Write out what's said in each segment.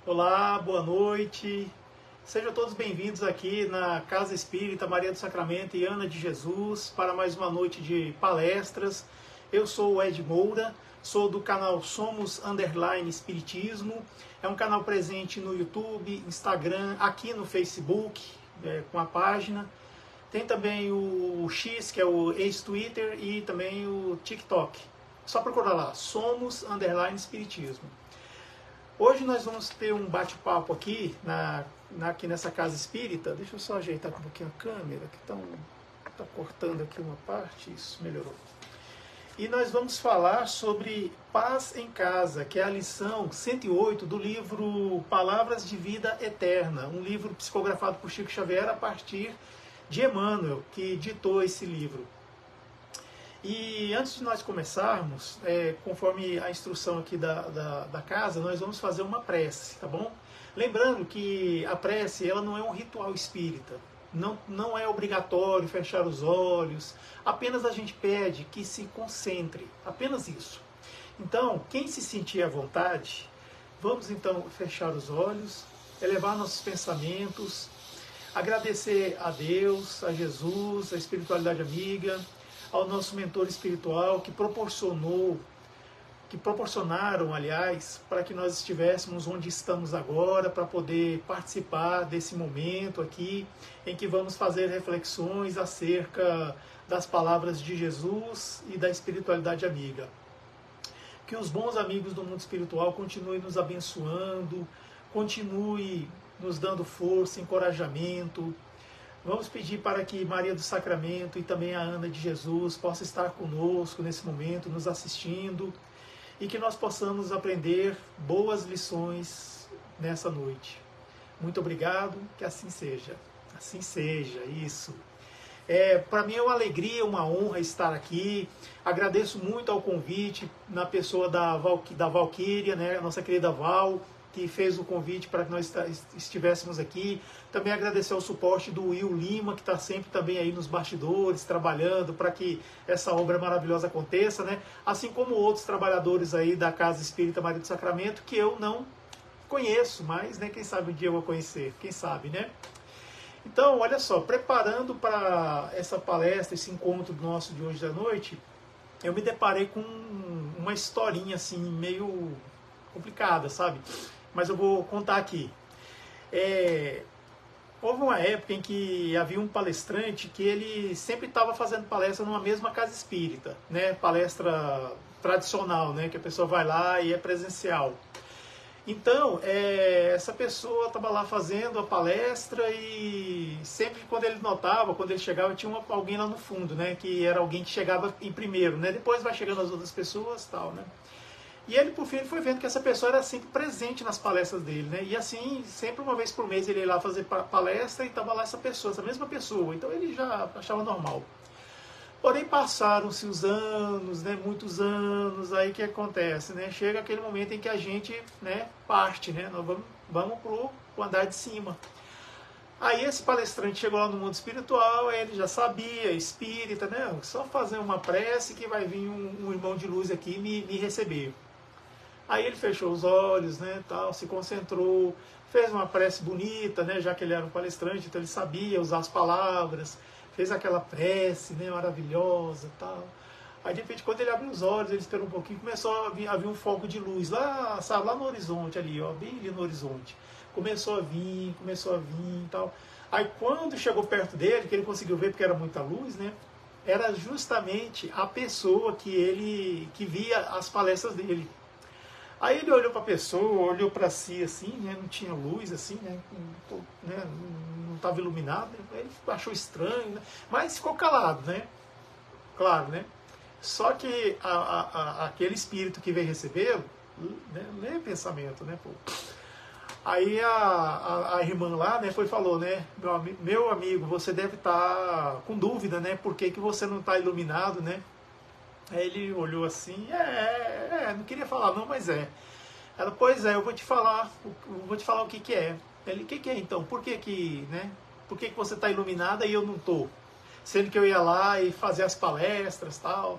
Olá, boa noite. Sejam todos bem-vindos aqui na Casa Espírita Maria do Sacramento e Ana de Jesus para mais uma noite de palestras. Eu sou o Ed Moura, sou do canal Somos Espiritismo. É um canal presente no YouTube, Instagram, aqui no Facebook, com a página. Tem também o X, que é o ex-Twitter, e também o TikTok. Só procurar lá, Somos Espiritismo. Hoje nós vamos ter um bate-papo aqui, aqui nessa casa espírita. Deixa eu só ajeitar um pouquinho a câmera, que tá cortando aqui uma parte. Isso, melhorou. E nós vamos falar sobre Paz em Casa, que é a lição 108 do livro Palavras de Vida Eterna, um livro psicografado por Chico Xavier a partir de Emmanuel, que ditou esse livro. E antes de nós começarmos, conforme a instrução aqui da casa, nós vamos fazer uma prece, tá bom? Lembrando que a prece ela não é um ritual espírita, não é obrigatório fechar os olhos, apenas a gente pede que se concentre, apenas isso. Então, quem se sentir à vontade, vamos então fechar os olhos, elevar nossos pensamentos, agradecer a Deus, a Jesus, a espiritualidade amiga, ao nosso mentor espiritual que proporcionaram, aliás, para que nós estivéssemos onde estamos agora, para poder participar desse momento aqui, em que vamos fazer reflexões acerca das palavras de Jesus e da espiritualidade amiga. Que os bons amigos do mundo espiritual continuem nos abençoando, continuem nos dando força, encorajamento. Vamos pedir para que Maria do Sacramento e também a Ana de Jesus possa estar conosco nesse momento, nos assistindo, e que nós possamos aprender boas lições nessa noite. Muito obrigado, que assim seja. Assim seja, isso. Para mim é uma alegria, uma honra estar aqui. Agradeço muito ao convite na pessoa da Valquíria, né, a nossa querida Val, que fez o convite para que nós estivéssemos aqui. Também agradecer ao suporte do Will Lima, que está sempre também aí nos bastidores, trabalhando para que essa obra maravilhosa aconteça, né? Assim como outros trabalhadores aí da Casa Espírita Maria do Sacramento, que eu não conheço, mas né, quem sabe um dia eu vou conhecer, quem sabe, né? Então, olha só, preparando para essa palestra, esse encontro nosso de hoje da noite, eu me deparei com uma historinha assim, meio complicada, sabe? Mas eu vou contar aqui. Houve uma época em que havia um palestrante que ele sempre estava fazendo palestra numa mesma casa espírita, né? Palestra tradicional, né? Que a pessoa vai lá e é presencial. Então, essa pessoa estava lá fazendo a palestra e sempre quando ele notava, quando ele chegava, tinha alguém lá no fundo, né? Que era alguém que chegava em primeiro, né? Depois vai chegando as outras pessoas, tal, né? E ele, por fim, foi vendo que essa pessoa era sempre presente nas palestras dele, né? E assim, sempre uma vez por mês ele ia lá fazer palestra e estava lá essa pessoa, essa mesma pessoa. Então ele já achava normal. Porém, passaram-se os anos, né? Muitos anos, aí o que acontece, né? Chega aquele momento em que a gente, né, parte, né? Nós vamos pro andar de cima. Aí esse palestrante chegou lá no mundo espiritual, ele já sabia, espírita, né? Só fazer uma prece que vai vir um irmão de luz aqui me receber. Aí ele fechou os olhos, né, tal, se concentrou, fez uma prece bonita, né, já que ele era um palestrante, então ele sabia usar as palavras, fez aquela prece, né, maravilhosa, tal. Aí de repente, quando ele abriu os olhos, ele esperou um pouquinho, começou a vir um foco de luz lá, sabe, lá no horizonte ali, ó, bem ali no horizonte. Começou a vir e tal. Aí quando chegou perto dele, que ele conseguiu ver porque era muita luz, né, era justamente a pessoa que via as palestras dele. Aí ele olhou para a pessoa, olhou para si assim, né, não tinha luz assim, né, não estava iluminado, né, ele achou estranho, né, mas ficou calado, né, claro, né. Só que aquele espírito que veio recebê-lo, né, lê pensamento, né, pô. Aí a irmã lá, né, falou, né, meu amigo, você deve estar com dúvida, né, por que você não está iluminado, né. Aí ele olhou assim, não queria falar não, mas é. Ela, pois é, eu vou te falar o que é. Ele, o que é então? Por que você está iluminada e eu não estou? Sendo que eu ia lá e fazer as palestras, tal.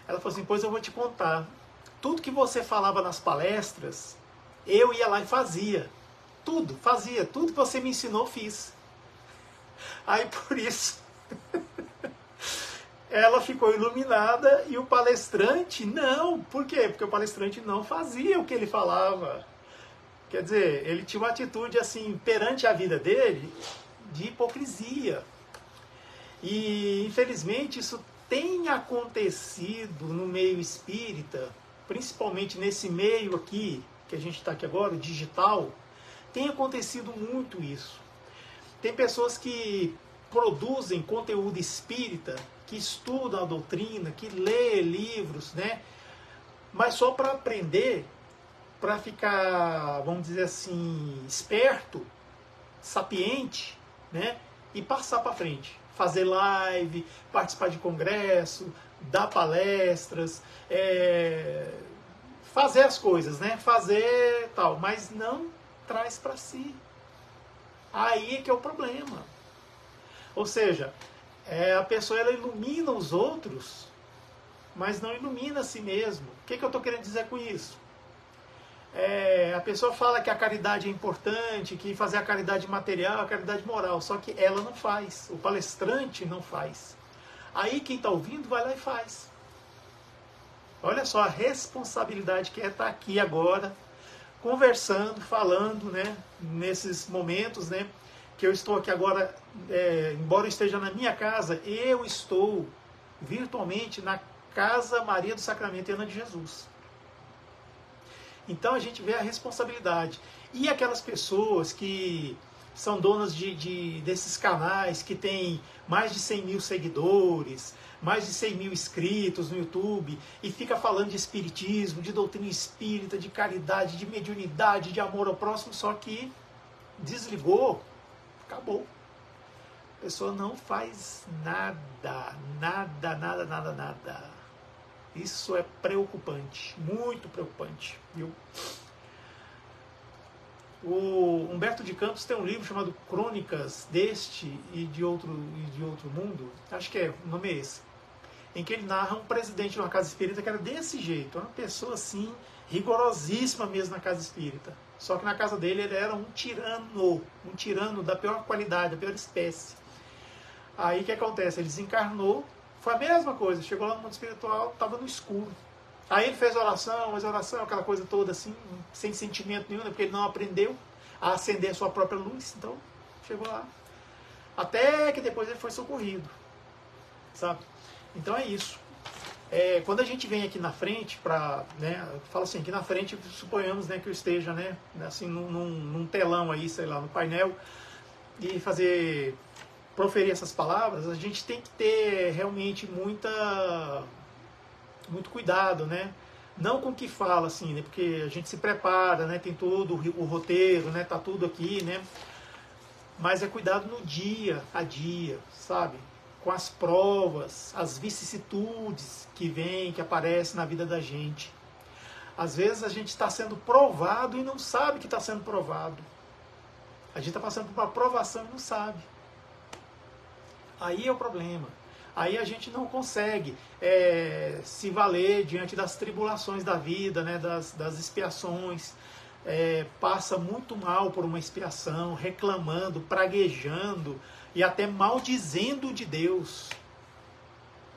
Ela falou assim, pois eu vou te contar. Tudo que você falava nas palestras, eu ia lá e fazia tudo que você me ensinou, fiz. Aí por isso ela ficou iluminada e o palestrante não. Por quê? Porque o palestrante não fazia o que ele falava. Quer dizer, ele tinha uma atitude assim, perante a vida dele, de hipocrisia. E infelizmente isso tem acontecido no meio espírita, principalmente nesse meio aqui, que a gente está aqui agora, o digital, tem acontecido muito isso. Tem pessoas que produzem conteúdo espírita, que estudam a doutrina, que lê livros, né? Mas só para aprender, para ficar, vamos dizer assim, esperto, sapiente, né? E passar para frente. Fazer live, participar de congresso, dar palestras, fazer as coisas, né? Fazer tal, mas não traz para si. Aí é que é o problema. Ou seja, a pessoa ela ilumina os outros, mas não ilumina a si mesmo. O que eu estou querendo dizer com isso? A pessoa fala que a caridade é importante, que fazer a caridade material, a caridade moral, só que ela não faz, o palestrante não faz. Aí quem está ouvindo vai lá e faz. Olha só a responsabilidade que é estar aqui agora, conversando, falando, né, nesses momentos, né, que eu estou aqui agora, embora eu esteja na minha casa, eu estou virtualmente na Casa Maria do Sacramento e Ana de Jesus. Então a gente vê a responsabilidade. E aquelas pessoas que são donas desses canais, que têm mais de 100 mil seguidores, mais de 100 mil inscritos no YouTube, e fica falando de espiritismo, de doutrina espírita, de caridade, de mediunidade, de amor ao próximo, só que desligou, acabou. A pessoa não faz nada, nada. Isso é preocupante, muito preocupante, viu? O Humberto de Campos tem um livro chamado Crônicas deste e de outro mundo, acho que o nome é esse, em que ele narra um presidente de uma casa espírita que era desse jeito, uma pessoa assim, rigorosíssima mesmo na casa espírita. Só que na casa dele ele era um tirano da pior qualidade, da pior espécie. Aí o que acontece? Ele desencarnou, foi a mesma coisa, chegou lá no mundo espiritual, estava no escuro. Aí ele fez oração, aquela coisa toda assim, sem sentimento nenhum, porque ele não aprendeu a acender a sua própria luz, então chegou lá. Até que depois ele foi socorrido, sabe? Então é isso. Quando a gente vem aqui na frente, fala assim, aqui na frente, suponhamos, né, que eu esteja, né, assim, num telão aí, sei lá, no painel, e proferir essas palavras, a gente tem que ter realmente muito cuidado, né? Não com o que fala, assim, né? Porque a gente se prepara, né? Tem todo o roteiro, né? Tá tudo aqui, né? Mas é cuidado no dia a dia, sabe? Com as provas, as vicissitudes que aparecem na vida da gente. Às vezes a gente está sendo provado e não sabe que está sendo provado. A gente está passando por uma provação e não sabe. Aí é o problema. Aí a gente não consegue se valer diante das tribulações da vida, né, das expiações. Passa muito mal por uma expiação, reclamando, praguejando e até maldizendo de Deus.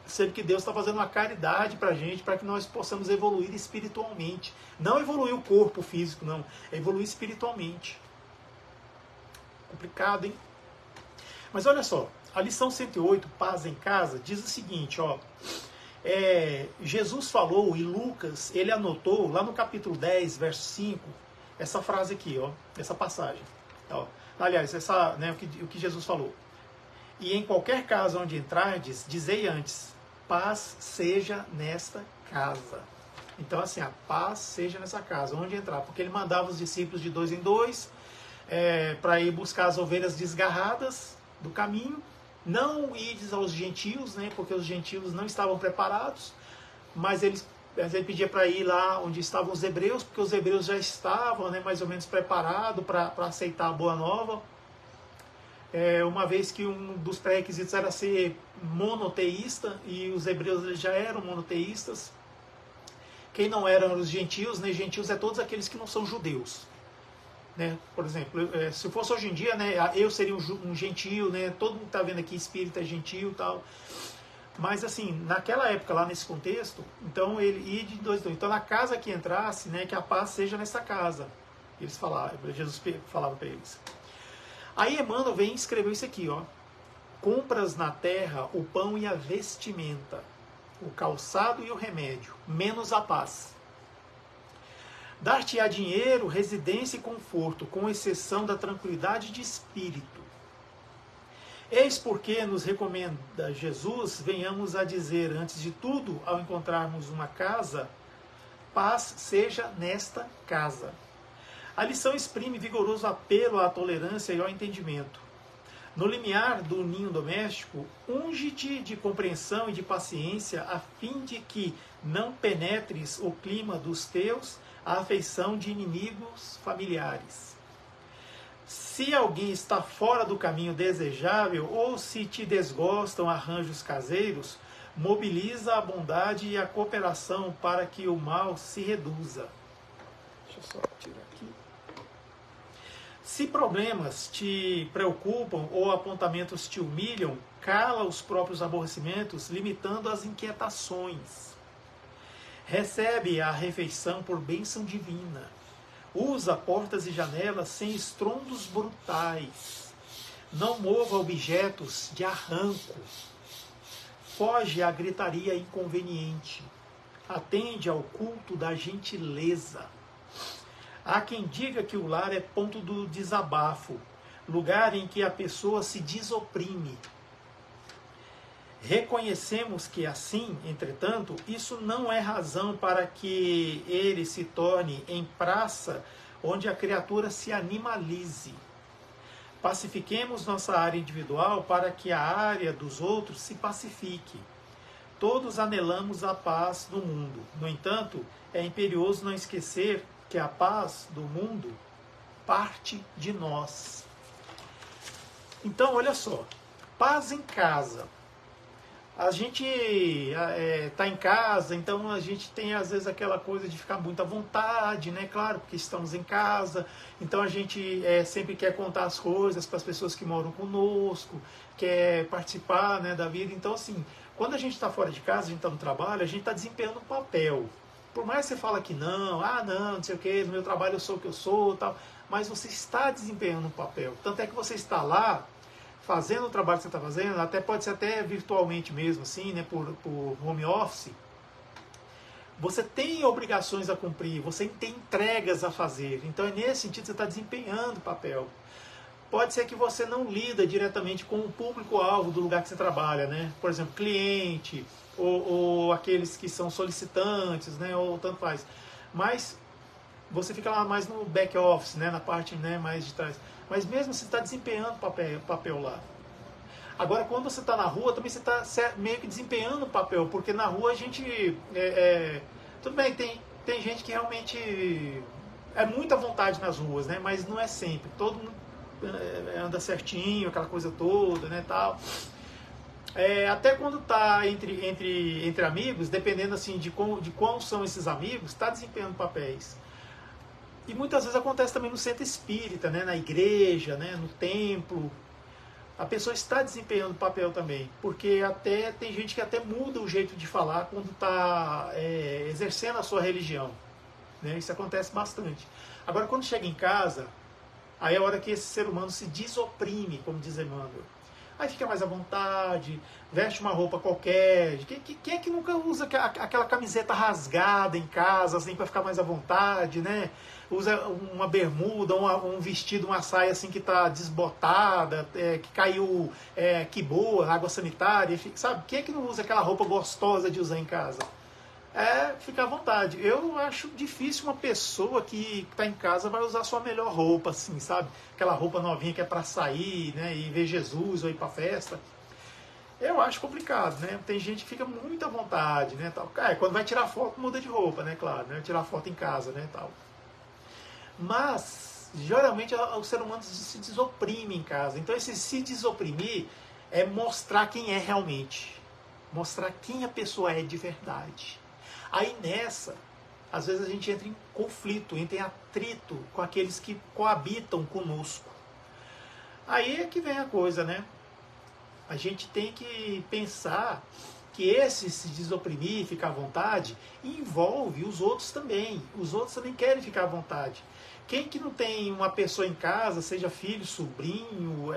Sendo que Deus está fazendo uma caridade para a gente, para que nós possamos evoluir espiritualmente. Não evoluir o corpo físico, não. É evoluir espiritualmente. Complicado, hein? Mas olha só. A lição 108, Paz em Casa, diz o seguinte, ó, Jesus falou e Lucas, ele anotou lá no capítulo 10, verso 5, essa frase aqui, ó, essa passagem. Ó, aliás, o que Jesus falou. E em qualquer casa onde entrardes, dizei antes, paz seja nesta casa. Então assim, a paz seja nessa casa, onde entrar, porque ele mandava os discípulos de 2 em 2 para ir buscar as ovelhas desgarradas do caminho. Não ides aos gentios, né, porque os gentios não estavam preparados, mas ele pedia para ir lá onde estavam os hebreus, porque os hebreus já estavam, né, mais ou menos preparados para aceitar a boa nova. Uma vez que um dos pré-requisitos era ser monoteísta, e os hebreus já eram monoteístas. Quem não eram os gentios, né? Gentios é todos aqueles que não são judeus. Né? Por exemplo, se fosse hoje em dia, né, eu seria um gentio, né? Todo mundo que está vendo aqui espírita é gentio e tal. Mas assim, naquela época, lá nesse contexto, então ele ia de dois. Então na casa que entrasse, né, que a paz seja nessa casa. Eles falavam, Jesus falava para eles. Aí Emmanuel vem e escreveu isso aqui, ó. Compras na terra o pão e a vestimenta, o calçado e o remédio, menos a paz. Dar-te-á dinheiro, residência e conforto, com exceção da tranquilidade de espírito. Eis porque nos recomenda Jesus, venhamos a dizer, antes de tudo, ao encontrarmos uma casa, paz seja nesta casa. A lição exprime vigoroso apelo à tolerância e ao entendimento. No limiar do ninho doméstico, unge-te de compreensão e de paciência, a fim de que não penetres o clima dos teus a afeição de inimigos familiares. Se alguém está fora do caminho desejável, ou se te desgostam arranjos caseiros, mobiliza a bondade e a cooperação para que o mal se reduza. Deixa eu só tirar aqui. Se problemas te preocupam ou apontamentos te humilham, cala os próprios aborrecimentos, limitando as inquietações. Recebe a refeição por bênção divina. Usa portas e janelas sem estrondos brutais. Não mova objetos de arranco. Foge à gritaria inconveniente. Atende ao culto da gentileza. Há quem diga que o lar é ponto do desabafo, lugar em que a pessoa se desoprime. Reconhecemos que assim, entretanto, isso não é razão para que ele se torne em praça onde a criatura se animalize. Pacifiquemos nossa área individual para que a área dos outros se pacifique. Todos anelamos a paz do mundo. No entanto, é imperioso não esquecer que a paz do mundo parte de nós. Então, olha só, paz em casa. A gente está em casa, então a gente tem às vezes aquela coisa de ficar muito à vontade, né? Claro, porque estamos em casa, então a gente sempre quer contar as coisas para as pessoas que moram conosco, quer participar, né, da vida. Então, assim, quando a gente está fora de casa, a gente está no trabalho, a gente está desempenhando um papel. Por mais que você fala que não, não sei o que, no meu trabalho eu sou o que eu sou, tal, mas você está desempenhando um papel. Tanto é que você está lá, fazendo o trabalho que você está fazendo, até pode ser até virtualmente mesmo, assim, né, por home office, você tem obrigações a cumprir, você tem entregas a fazer. Então é nesse sentido que você está desempenhando o papel. Pode ser que você não lida diretamente com o público-alvo do lugar que você trabalha, né? Por exemplo, cliente, ou aqueles que são solicitantes, né, ou tanto faz. Mas você fica lá mais no back office, né, na parte, né, mais de trás. Mas mesmo você está desempenhando papel lá. Agora, quando você está na rua, também você está meio que desempenhando papel, porque na rua a gente... tudo bem, tem gente que realmente é muita vontade nas ruas, né, mas não é sempre. Todo mundo anda certinho, aquela coisa toda, né, tal. Até quando está entre amigos, dependendo assim de quão são esses amigos, está desempenhando papéis. E muitas vezes acontece também no centro espírita, né, na igreja, né, no templo. A pessoa está desempenhando papel também, porque até tem gente que até muda o jeito de falar quando está exercendo a sua religião, né? Isso acontece bastante. Agora, quando chega em casa, aí é a hora que esse ser humano se desoprime, como diz Emmanuel. Aí fica mais à vontade, veste uma roupa qualquer. Quem é que nunca usa aquela camiseta rasgada em casa, assim, para ficar mais à vontade, né? Usa uma bermuda, um vestido, uma saia assim que está desbotada, que caiu, que boa, água sanitária, sabe? Quem é que não usa aquela roupa gostosa de usar em casa? Fica à vontade. Eu acho difícil uma pessoa que está em casa vai usar a sua melhor roupa, assim, sabe? Aquela roupa novinha que é para sair, né? E ver Jesus ou ir para festa. Eu acho complicado, né? Tem gente que fica muito à vontade, né? Tal. Quando vai tirar foto, muda de roupa, né? Claro, né? Tirar foto em casa, né? Tal. Mas, geralmente, o ser humano se desoprime em casa. Então, esse se desoprimir é mostrar quem é realmente. Mostrar quem a pessoa é de verdade. Aí nessa, às vezes a gente entra em conflito, entra em atrito com aqueles que coabitam conosco. Aí é que vem a coisa, né? A gente tem que pensar que esse se desoprimir, ficar à vontade, envolve os outros também. Os outros também querem ficar à vontade. Quem que não tem uma pessoa em casa, seja filho, sobrinho,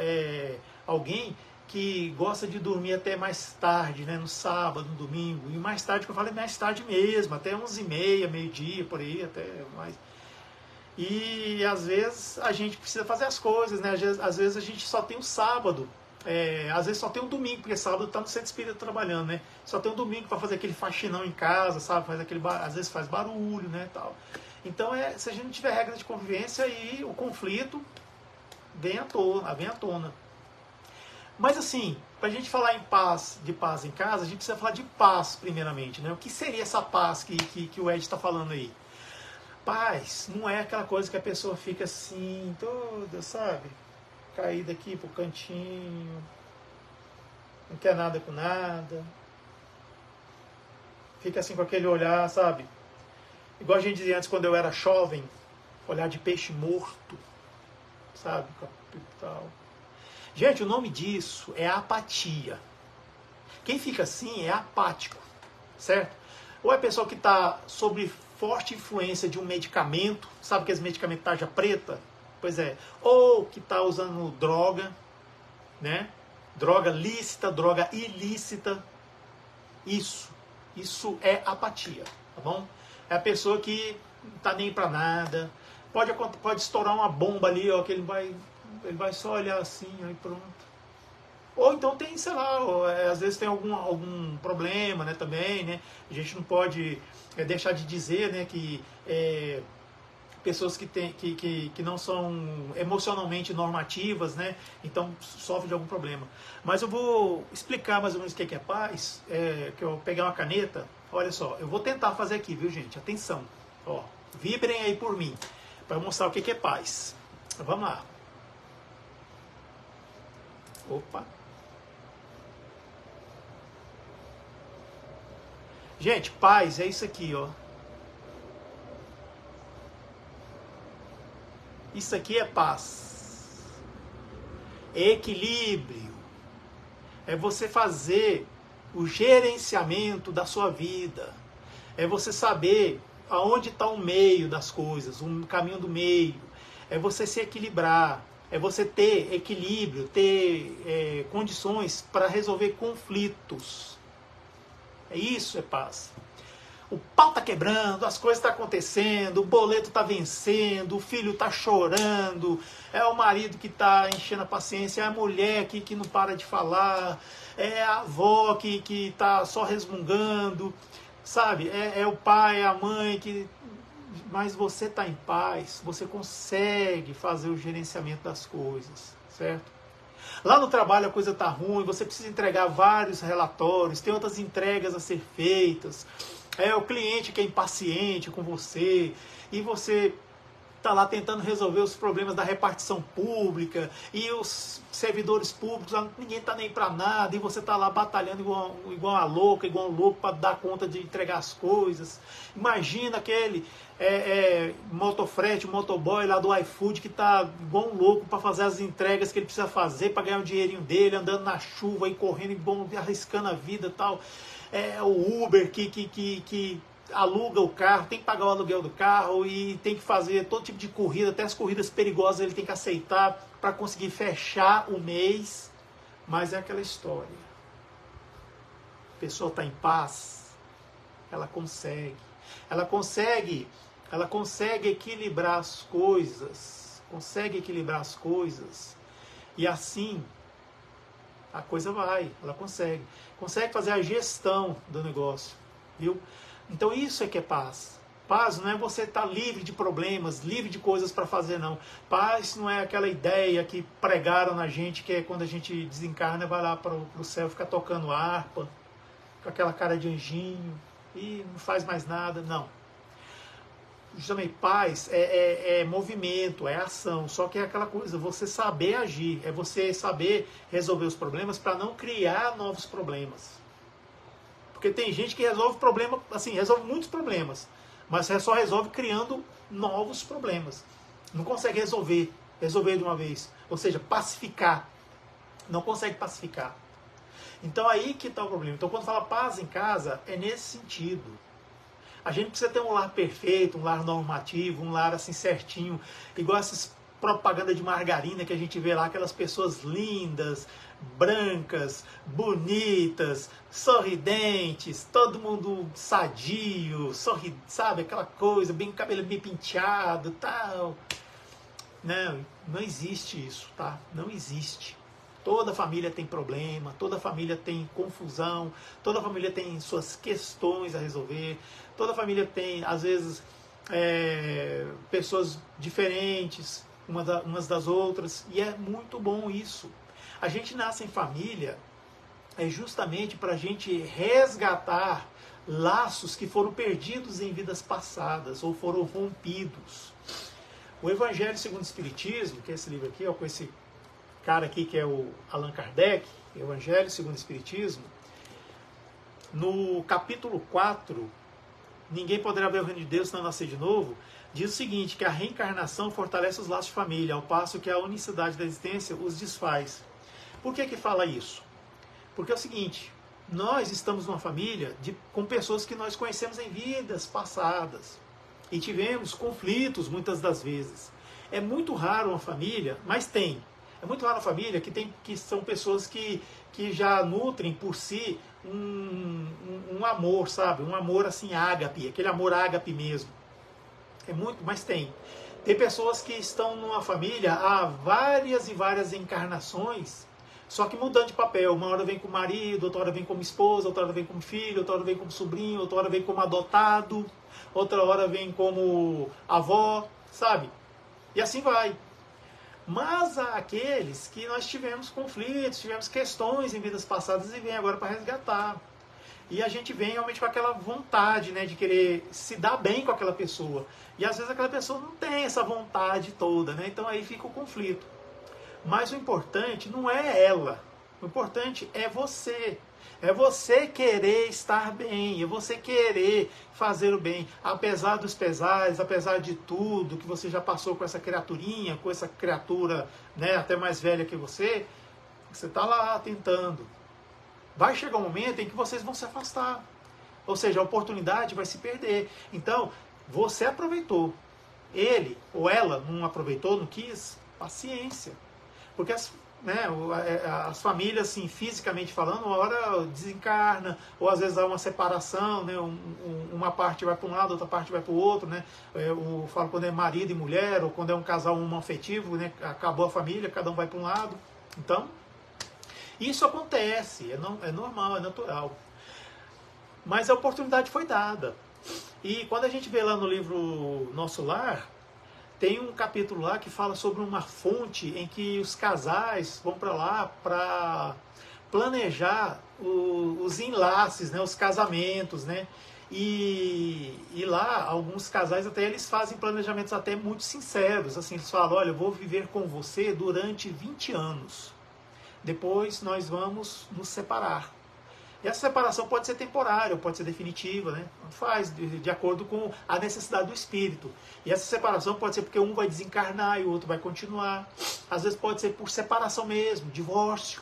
alguém que gosta de dormir até mais tarde, né, no sábado, no domingo, e mais tarde, que eu falo, é mais tarde mesmo, até 11h30, meio-dia, por aí, até mais. E às vezes a gente precisa fazer as coisas, né? Às vezes a gente só tem o sábado, às vezes só tem o domingo, porque sábado está no centro espírita trabalhando, né? Só tem o domingo para fazer aquele faxinão em casa, sabe? Faz aquele, às vezes faz barulho, né? Tal. Então, se a gente não tiver regra de convivência, aí o conflito vem à tona. Mas assim, para a gente falar de paz em casa, a gente precisa falar de paz primeiramente, né? O que seria essa paz que o Ed está falando aí? Paz não é aquela coisa que a pessoa fica assim, toda, sabe? Caída aqui pro cantinho, não quer nada com nada. Fica assim com aquele olhar, sabe? Igual a gente dizia antes, quando eu era jovem, olhar de peixe morto, sabe? Capital. Gente, o nome disso é apatia. Quem fica assim é apático, certo? Ou é pessoa que está sob forte influência de um medicamento, sabe aqueles medicamentos tarja preta? Pois é. Ou que está usando droga, né? Droga lícita, droga ilícita. Isso é apatia, tá bom? É a pessoa que não está nem para nada. Pode estourar uma bomba ali, ó, que ele vai só olhar assim, aí pronto. Ou então tem, sei lá, às vezes tem algum problema, né, também, né? A gente não pode deixar de dizer, né, que pessoas que não são emocionalmente normativas, né, então sofrem de algum problema. Mas eu vou explicar mais ou menos o que é paz, que eu vou pegar uma caneta. Olha só, eu vou tentar fazer aqui, viu, gente? Atenção, ó, vibrem aí por mim, para mostrar o que é paz. Vamos lá. Opa. Gente, paz é isso aqui, ó. Isso aqui é paz. É equilíbrio. É você fazer o gerenciamento da sua vida. É você saber aonde está o meio das coisas, o caminho do meio. É você se equilibrar. É você ter equilíbrio, ter condições para resolver conflitos. Isso é paz. O pau tá quebrando, as coisas estão acontecendo, o boleto tá vencendo, o filho tá chorando, é o marido que tá enchendo a paciência, é a mulher que não para de falar, é a avó que tá só resmungando, sabe? É o pai, é a mãe que... Mas você tá em paz, você consegue fazer o gerenciamento das coisas, certo? Lá no trabalho a coisa tá ruim, você precisa entregar vários relatórios, tem outras entregas a ser feitas, o cliente que é impaciente com você, e você está lá tentando resolver os problemas da repartição pública, e os servidores públicos, ninguém está nem para nada, e você está lá batalhando igual a louca, igual um louco para dar conta de entregar as coisas. Imagina aquele motofrete, motoboy lá do iFood que está igual um louco para fazer as entregas que ele precisa fazer, para ganhar o dinheirinho dele, andando na chuva e correndo, arriscando a vida e tal. O Uber que aluga o carro, tem que pagar o aluguel do carro e tem que fazer todo tipo de corrida, até as corridas perigosas ele tem que aceitar para conseguir fechar o mês. Mas é aquela história. A pessoa está em paz, ela consegue equilibrar as coisas, e assim a coisa vai, ela consegue fazer a gestão do negócio, viu? Então isso é que é paz. Paz não é você estar livre de problemas, livre de coisas para fazer, não. Paz não é aquela ideia que pregaram na gente, que é quando a gente desencarna, vai lá para o céu ficar tocando harpa, com aquela cara de anjinho, e não faz mais nada, não. Justamente, paz é movimento, é ação, só que é aquela coisa, você saber agir, é você saber resolver os problemas para não criar novos problemas. Porque tem gente que resolve problema, assim, resolve muitos problemas, Mas só resolve criando novos problemas. Não consegue resolver de uma vez. Ou seja, pacificar. Não consegue pacificar. Então aí que está o problema. Então quando fala paz em casa, é nesse sentido. A gente precisa ter um lar perfeito, um lar normativo, um lar assim certinho, igual essas propaganda de margarina que a gente vê lá, aquelas pessoas lindas, brancas, bonitas, sorridentes, todo mundo sadio, sabe, aquela coisa, bem cabelo bem penteado, tal. Não existe isso, tá? Não existe. Toda família tem problema, toda família tem confusão, toda família tem suas questões a resolver, toda família tem, às vezes, pessoas diferentes umas das outras, e é muito bom isso. A gente nasce em família justamente para a gente resgatar laços que foram perdidos em vidas passadas ou foram rompidos. O Evangelho segundo o Espiritismo, que é esse livro aqui, ó, com esse cara aqui que é o Allan Kardec, Evangelho segundo o Espiritismo, no capítulo 4, Ninguém poderá ver o reino de Deus se não nascer de novo, diz o seguinte, que a reencarnação fortalece os laços de família, ao passo que a unicidade da existência os desfaz. Por que fala isso? Porque é o seguinte, nós estamos numa família com pessoas que nós conhecemos em vidas passadas e tivemos conflitos muitas das vezes. É muito raro uma família, mas tem. É muito raro uma família que são pessoas que já nutrem por si um amor, sabe? Um amor assim ágape, aquele amor ágape mesmo. É muito, mas tem. Tem pessoas que estão numa família há várias e várias encarnações, só que mudando de papel. Uma hora vem como marido, outra hora vem como esposa, outra hora vem como filho, outra hora vem como sobrinho, outra hora vem como adotado, outra hora vem como avó, sabe? E assim vai. Mas há aqueles que nós tivemos conflitos, tivemos questões em vidas passadas e vem agora para resgatar. E a gente vem realmente com aquela vontade, né, de querer se dar bem com aquela pessoa. E às vezes aquela pessoa não tem essa vontade toda, né? Então aí fica o conflito. Mas o importante não é ela. O importante é você. É você querer estar bem, é você querer fazer o bem, apesar dos pesares, apesar de tudo que você já passou com essa criaturinha, com essa criatura, né, até mais velha que você está lá tentando. Vai chegar um momento em que vocês vão se afastar, ou seja, a oportunidade vai se perder. Então, você aproveitou, ele ou ela não aproveitou, não quis, paciência, porque as famílias, assim, fisicamente falando, uma hora desencarna, ou às vezes há uma separação, né? Uma parte vai para um lado, outra parte vai para o outro, né? Eu falo quando é marido e mulher, ou quando é um casal homoafetivo, né? Acabou a família, cada um vai para um lado. Então, isso acontece, é normal, é natural. Mas a oportunidade foi dada. E quando a gente vê lá no livro Nosso Lar, tem um capítulo lá que fala sobre uma fonte em que os casais vão para lá para planejar os enlaces, né, os casamentos, né? E lá, alguns casais até eles fazem planejamentos até muito sinceros. Assim, eles falam, olha, eu vou viver com você durante 20 anos. Depois nós vamos nos separar. E essa separação pode ser temporária, pode ser definitiva, né? Faz de acordo com a necessidade do espírito. E essa separação pode ser porque um vai desencarnar e o outro vai continuar. Às vezes pode ser por separação mesmo, divórcio,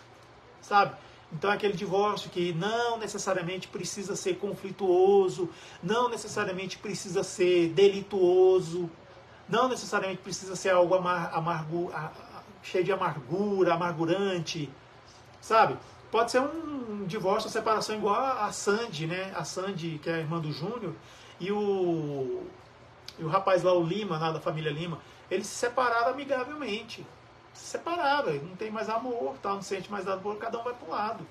sabe? Então é aquele divórcio que não necessariamente precisa ser conflituoso, não necessariamente precisa ser delituoso, não necessariamente precisa ser algo cheio de amargura, amargurante, sabe? Pode ser um divórcio, uma separação igual a Sandy, né? A Sandy, que é a irmã do Júnior, e o rapaz lá, o Lima, lá da família Lima, eles se separaram amigavelmente. Se separaram, não tem mais amor, tá? Não sente mais nada por cada um vai para um lado.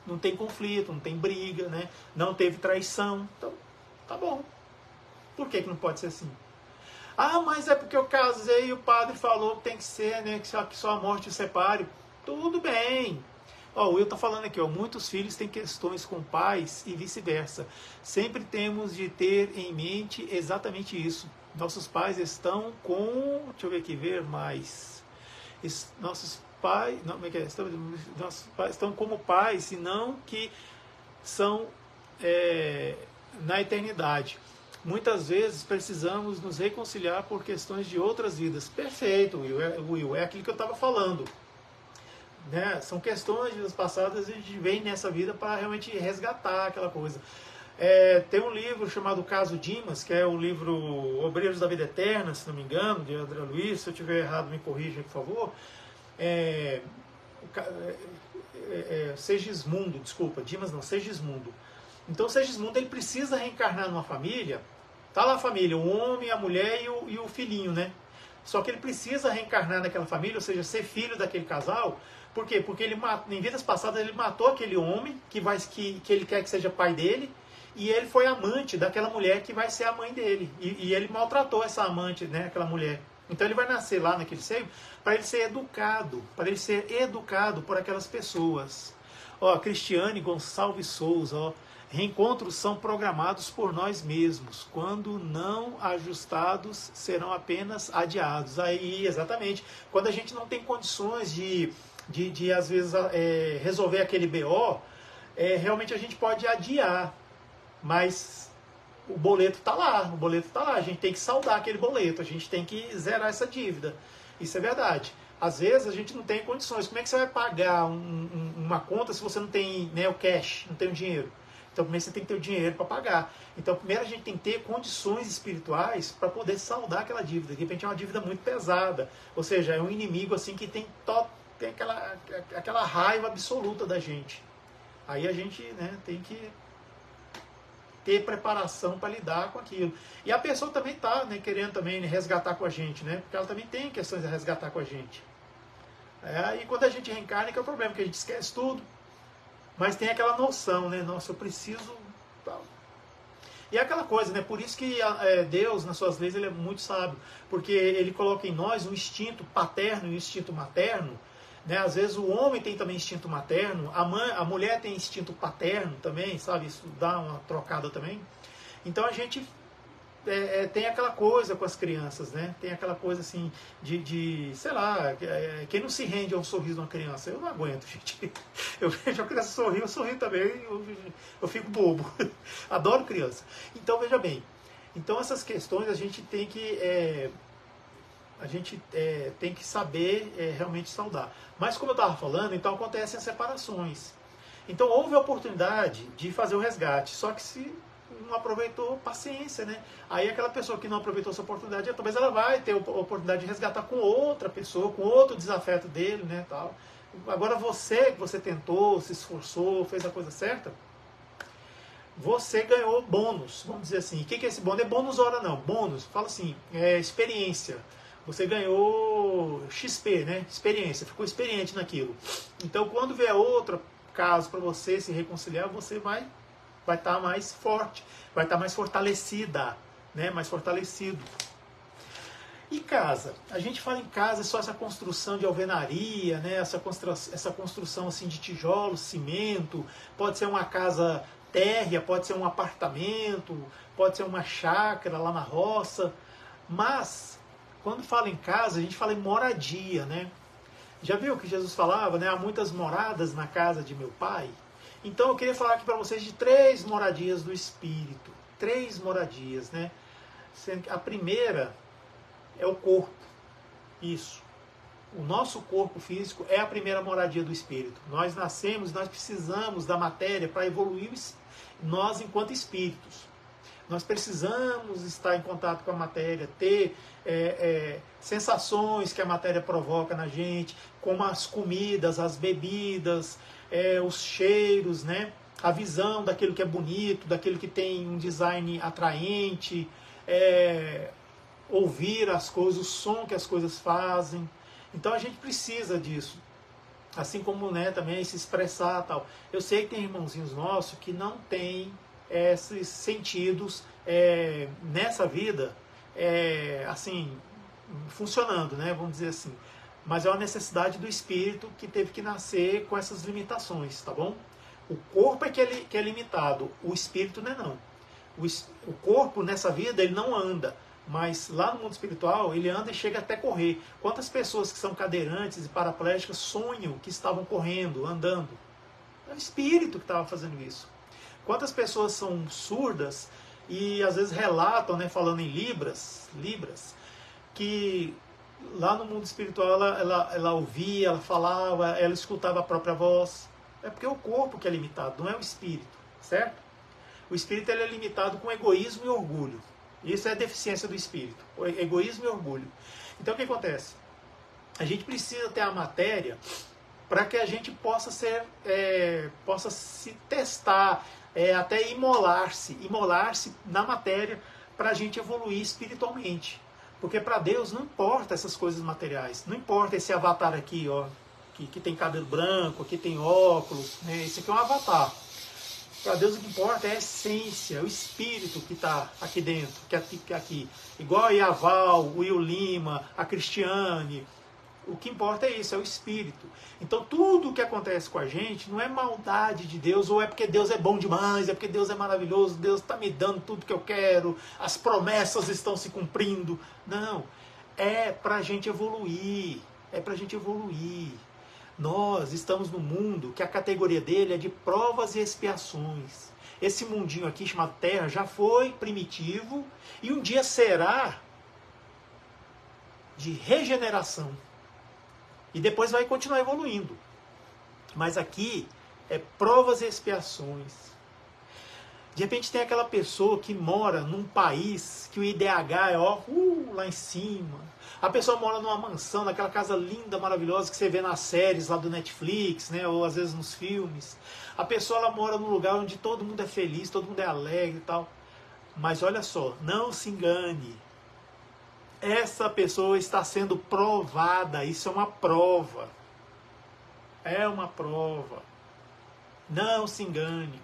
Não tem conflito, não tem briga, né? Não teve traição. Então, tá bom. Por que não pode ser assim? Ah, mas é porque eu casei e o padre falou que tem que ser, né? Que só a morte o separe. Tudo bem. O Will está falando aqui, muitos filhos têm questões com pais e vice-versa. Sempre temos de ter em mente exatamente isso. Nossos pais estão com... Deixa eu ver aqui, ver mais. Nossos pais... Não, como é que é? Nossos pais estão como pais, e não que são na eternidade. Muitas vezes precisamos nos reconciliar por questões de outras vidas. Perfeito, Will, é aquilo que eu estava falando. Né? São questões de vidas passadas e a gente vem nessa vida para realmente resgatar aquela coisa. Tem um livro chamado Caso Dimas, que é o livro Obreiros da Vida Eterna, se não me engano, de André Luiz. Se eu estiver errado, me corrija, por favor. Segismundo, desculpa, Dimas não, Segismundo. Então Segismundo ele precisa reencarnar numa família. Tá lá a família, o homem, a mulher e o filhinho, né? Só que ele precisa reencarnar naquela família, ou seja, ser filho daquele casal. Por quê? Porque ele em vidas passadas ele matou aquele homem que ele quer que seja pai dele, e ele foi amante daquela mulher que vai ser a mãe dele. E ele maltratou essa amante, né, aquela mulher. Então ele vai nascer lá naquele seio para ele ser educado por aquelas pessoas. Ó, Cristiane Gonçalves Souza, ó, reencontros são programados por nós mesmos. Quando não ajustados, serão apenas adiados. Aí, exatamente, quando a gente não tem condições de às vezes, resolver aquele BO, realmente a gente pode adiar. Mas o boleto está lá, a gente tem que saldar aquele boleto, a gente tem que zerar essa dívida. Isso é verdade. Às vezes a gente não tem condições. Como é que você vai pagar uma conta se você não tem, né, o cash, não tem o dinheiro? Então primeiro você tem que ter o dinheiro para pagar. Então primeiro a gente tem que ter condições espirituais para poder saldar aquela dívida. De repente é uma dívida muito pesada. Ou seja, é um inimigo assim que tem aquela raiva absoluta da gente. Aí a gente, né, tem que ter preparação para lidar com aquilo. E a pessoa também está, né, querendo também resgatar com a gente, né? Porque ela também tem questões a resgatar com a gente. E quando a gente reencarna, que é o problema, que a gente esquece tudo, mas tem aquela noção, né? Nossa, eu preciso... Tal. E é aquela coisa, né? Por isso que Deus, nas suas leis, ele é muito sábio. Porque ele coloca em nós um instinto paterno e um instinto materno. Né? Às vezes o homem tem também instinto materno, a mulher tem instinto paterno também, sabe? Isso dá uma trocada também. Então a gente tem aquela coisa com as crianças, né? Tem aquela coisa assim de sei lá, quem não se rende a um sorriso de uma criança? Eu não aguento, gente. Eu vejo a criança sorrir, eu sorrio também, eu fico bobo. Adoro criança. Então veja bem, então essas questões a gente tem que... tem que saber realmente saudar. Mas como eu estava falando, então acontecem as separações. Então houve a oportunidade de fazer o resgate, só que se não aproveitou, paciência, né? Aí aquela pessoa que não aproveitou essa oportunidade, talvez ela vai ter a oportunidade de resgatar com outra pessoa, com outro desafeto dele, né? Tal. Agora você tentou, se esforçou, fez a coisa certa, você ganhou bônus, vamos dizer assim. O que é esse bônus? Não é bônus hora não, bônus, fala assim, experiência. Você ganhou XP, né? Experiência, ficou experiente naquilo. Então, quando vier outro caso para você se reconciliar, você vai estar mais forte, vai estar mais fortalecida, né? Mais fortalecido. E casa? A gente fala em casa, é só essa construção de alvenaria, né? Essa construção assim de tijolo, cimento. Pode ser uma casa térrea, pode ser um apartamento, pode ser uma chácara lá na roça. Mas quando fala em casa, a gente fala em moradia, né? Já viu que Jesus falava, né? Há muitas moradas na casa de meu Pai. Então eu queria falar aqui para vocês de 3 moradias do Espírito. 3 moradias, né? A primeira é o corpo. Isso. O nosso corpo físico é a primeira moradia do Espírito. Nós nascemos, nós precisamos da matéria para evoluir nós enquanto espíritos. Nós precisamos estar em contato com a matéria, ter sensações que a matéria provoca na gente, como as comidas, as bebidas, os cheiros, né? A visão daquilo que é bonito, daquilo que tem um design atraente, ouvir as coisas, o som que as coisas fazem. Então a gente precisa disso. Assim como, né, também se expressar tal. Eu sei que tem irmãozinhos nossos que não têm esses sentidos nessa vida assim, funcionando, né, vamos dizer assim. Mas é uma necessidade do espírito que teve que nascer com essas limitações, tá bom? O corpo é que é limitado, o espírito não é não. O corpo nessa vida ele não anda, mas lá no mundo espiritual ele anda e chega até correr. Quantas pessoas que são cadeirantes e paraplégicas sonham que estavam correndo, andando? É o espírito que estava fazendo isso. Quantas pessoas são surdas e às vezes relatam, né, falando em libras, que lá no mundo espiritual ela ouvia, ela falava, ela escutava a própria voz. É porque é o corpo que é limitado, não é o espírito, certo? O espírito ele é limitado com egoísmo e orgulho. Isso é a deficiência do espírito, o egoísmo e orgulho. Então o que acontece? A gente precisa ter a matéria para que a gente possa possa se testar, até imolar-se na matéria para a gente evoluir espiritualmente. Porque para Deus não importa essas coisas materiais, não importa esse avatar aqui, ó, que tem cabelo branco, aqui tem óculos, né? Esse aqui é um avatar. Para Deus o que importa é a essência, o espírito que está aqui dentro, que é aqui. Igual a Yaval, o Will Lima, a Cristiane. O que importa é isso, é o espírito. Então tudo o que acontece com a gente não é maldade de Deus, ou é porque Deus é bom demais, é porque Deus é maravilhoso, Deus está me dando tudo que eu quero, as promessas estão se cumprindo. Não, é para a gente evoluir, é para a gente evoluir. Nós estamos num mundo que a categoria dele é de provas e expiações. Esse mundinho aqui chamado Terra já foi primitivo e um dia será de regeneração. E depois vai continuar evoluindo. Mas aqui é provas e expiações. De repente tem aquela pessoa que mora num país que o IDH é lá em cima. A pessoa mora numa mansão, naquela casa linda, maravilhosa que você vê nas séries lá do Netflix, né, ou às vezes nos filmes. A pessoa ela mora num lugar onde todo mundo é feliz, todo mundo é alegre e tal. Mas olha só, não se engane. Essa pessoa está sendo provada, isso é uma prova. É uma prova. Não se engane.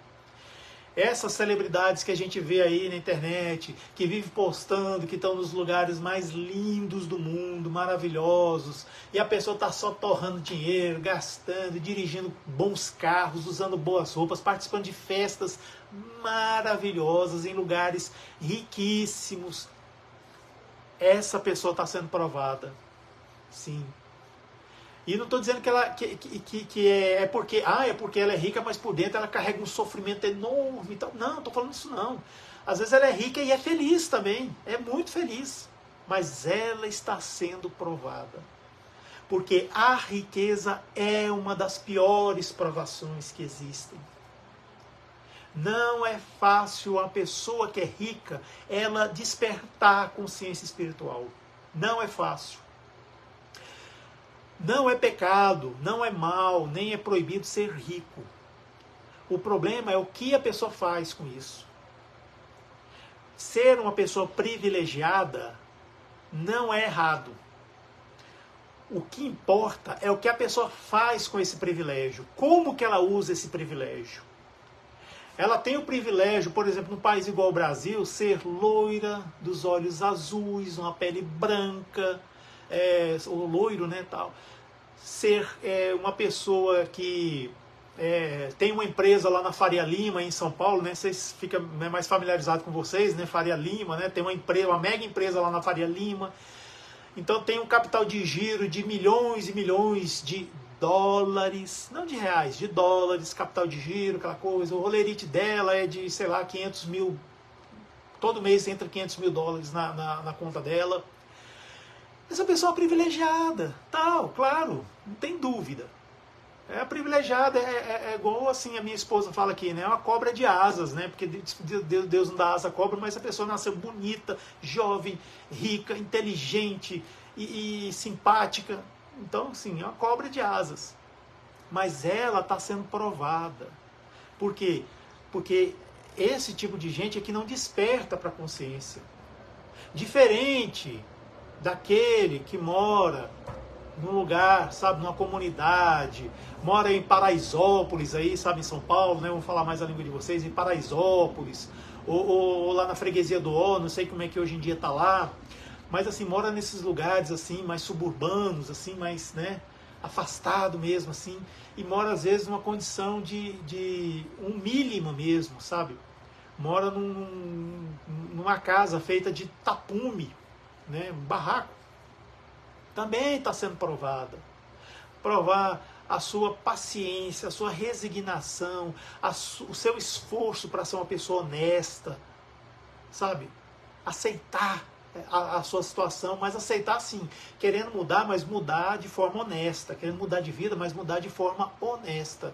Essas celebridades que a gente vê aí na internet, que vive postando, que estão nos lugares mais lindos do mundo, maravilhosos, e a pessoa está só torrando dinheiro, gastando, dirigindo bons carros, usando boas roupas, participando de festas maravilhosas, em lugares riquíssimos. Essa pessoa está sendo provada. Sim. E não estou dizendo que ela é porque ela é rica, mas por dentro ela carrega um sofrimento enorme e tal. Não, não estou falando isso não. Às vezes ela é rica e é feliz também. É muito feliz. Mas ela está sendo provada. Porque a riqueza é uma das piores provações que existem. Não é fácil a pessoa que é rica, ela despertar a consciência espiritual. Não é fácil. Não é pecado, não é mal, nem é proibido ser rico. O problema é o que a pessoa faz com isso. Ser uma pessoa privilegiada não é errado. O que importa é o que a pessoa faz com esse privilégio. Como que ela usa esse privilégio. Ela tem o privilégio, por exemplo, num país igual ao Brasil, ser loira, dos olhos azuis, uma pele branca, ou loiro, né, tal. Ser uma pessoa que tem uma empresa lá na Faria Lima, em São Paulo, né, vocês ficam mais familiarizados com vocês, né, Faria Lima, né, tem uma empresa, uma mega empresa lá na Faria Lima. Então tem um capital de giro de milhões e milhões de dólares, não de reais, de dólares, capital de giro, aquela coisa. O rolerite dela é de, sei lá, 500 mil, todo mês entra 500 mil dólares na conta dela. Essa pessoa é privilegiada, tal, claro, não tem dúvida. É privilegiada, é igual assim a minha esposa fala aqui, né? É uma cobra de asas, né? Porque Deus não dá asa à cobra, mas a pessoa nasceu bonita, jovem, rica, inteligente e simpática. Então, sim, é uma cobra de asas. Mas ela está sendo provada. Por quê? Porque esse tipo de gente é que não desperta para a consciência. Diferente daquele que mora num lugar, sabe, numa comunidade, mora em Paraisópolis, aí, sabe, em São Paulo, né? Vamos falar mais a língua de vocês, em Paraisópolis, ou lá na freguesia do Ó, não sei como é que hoje em dia está lá, mas assim, mora nesses lugares assim, mais suburbanos, assim, mais, né, afastado mesmo, assim, e mora às vezes numa condição de humílima mesmo, sabe? Mora numa casa feita de tapume, né, um barraco. Também está sendo provada. Provar a sua paciência, a sua resignação, o seu esforço para ser uma pessoa honesta. sabe? Aceitar a sua situação, mas aceitar sim, querendo mudar, mas mudar de forma honesta, querendo mudar de vida, mas mudar de forma honesta.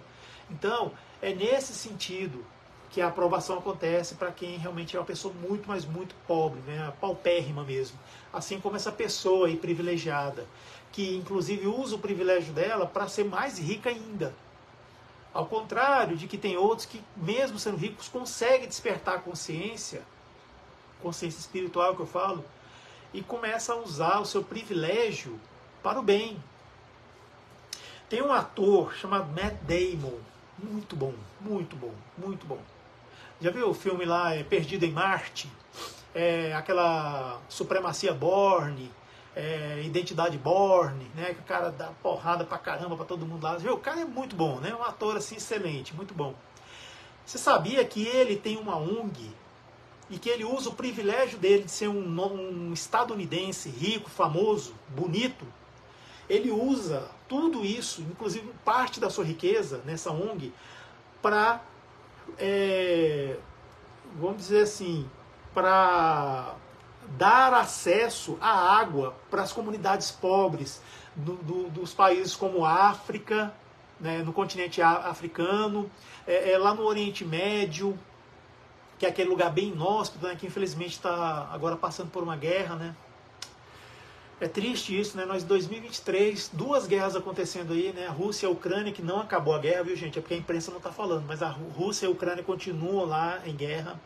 Então, é nesse sentido que a aprovação acontece para quem realmente é uma pessoa muito, mas muito pobre, né? Paupérrima mesmo. Assim como essa pessoa aí privilegiada, que inclusive usa o privilégio dela para ser mais rica ainda. Ao contrário de que tem outros que, mesmo sendo ricos, conseguem despertar a consciência espiritual que eu falo, e começa a usar o seu privilégio para o bem. Tem um ator chamado Matt Damon, muito bom, muito bom, muito bom. Já viu o filme lá, Perdido em Marte? Aquela Supremacia Bourne, Identidade Bourne, né? Que o cara dá porrada pra caramba pra todo mundo lá. Viu? O cara é muito bom, né? Um ator assim excelente, muito bom. Você sabia que ele tem uma ONG e que ele usa o privilégio dele de ser um estadunidense rico, famoso, bonito? Ele usa tudo isso, inclusive parte da sua riqueza nessa ONG, para, vamos dizer assim, para dar acesso à água para as comunidades pobres dos países como África, né, no continente africano, lá no Oriente Médio, que é aquele lugar bem inóspito, né, que infelizmente está agora passando por uma guerra, né? É triste isso, né? Nós em 2023, 2 guerras acontecendo aí, né? A Rússia e a Ucrânia, que não acabou a guerra, viu, gente? É porque a imprensa não está falando, mas a Rússia e a Ucrânia continuam lá em guerra,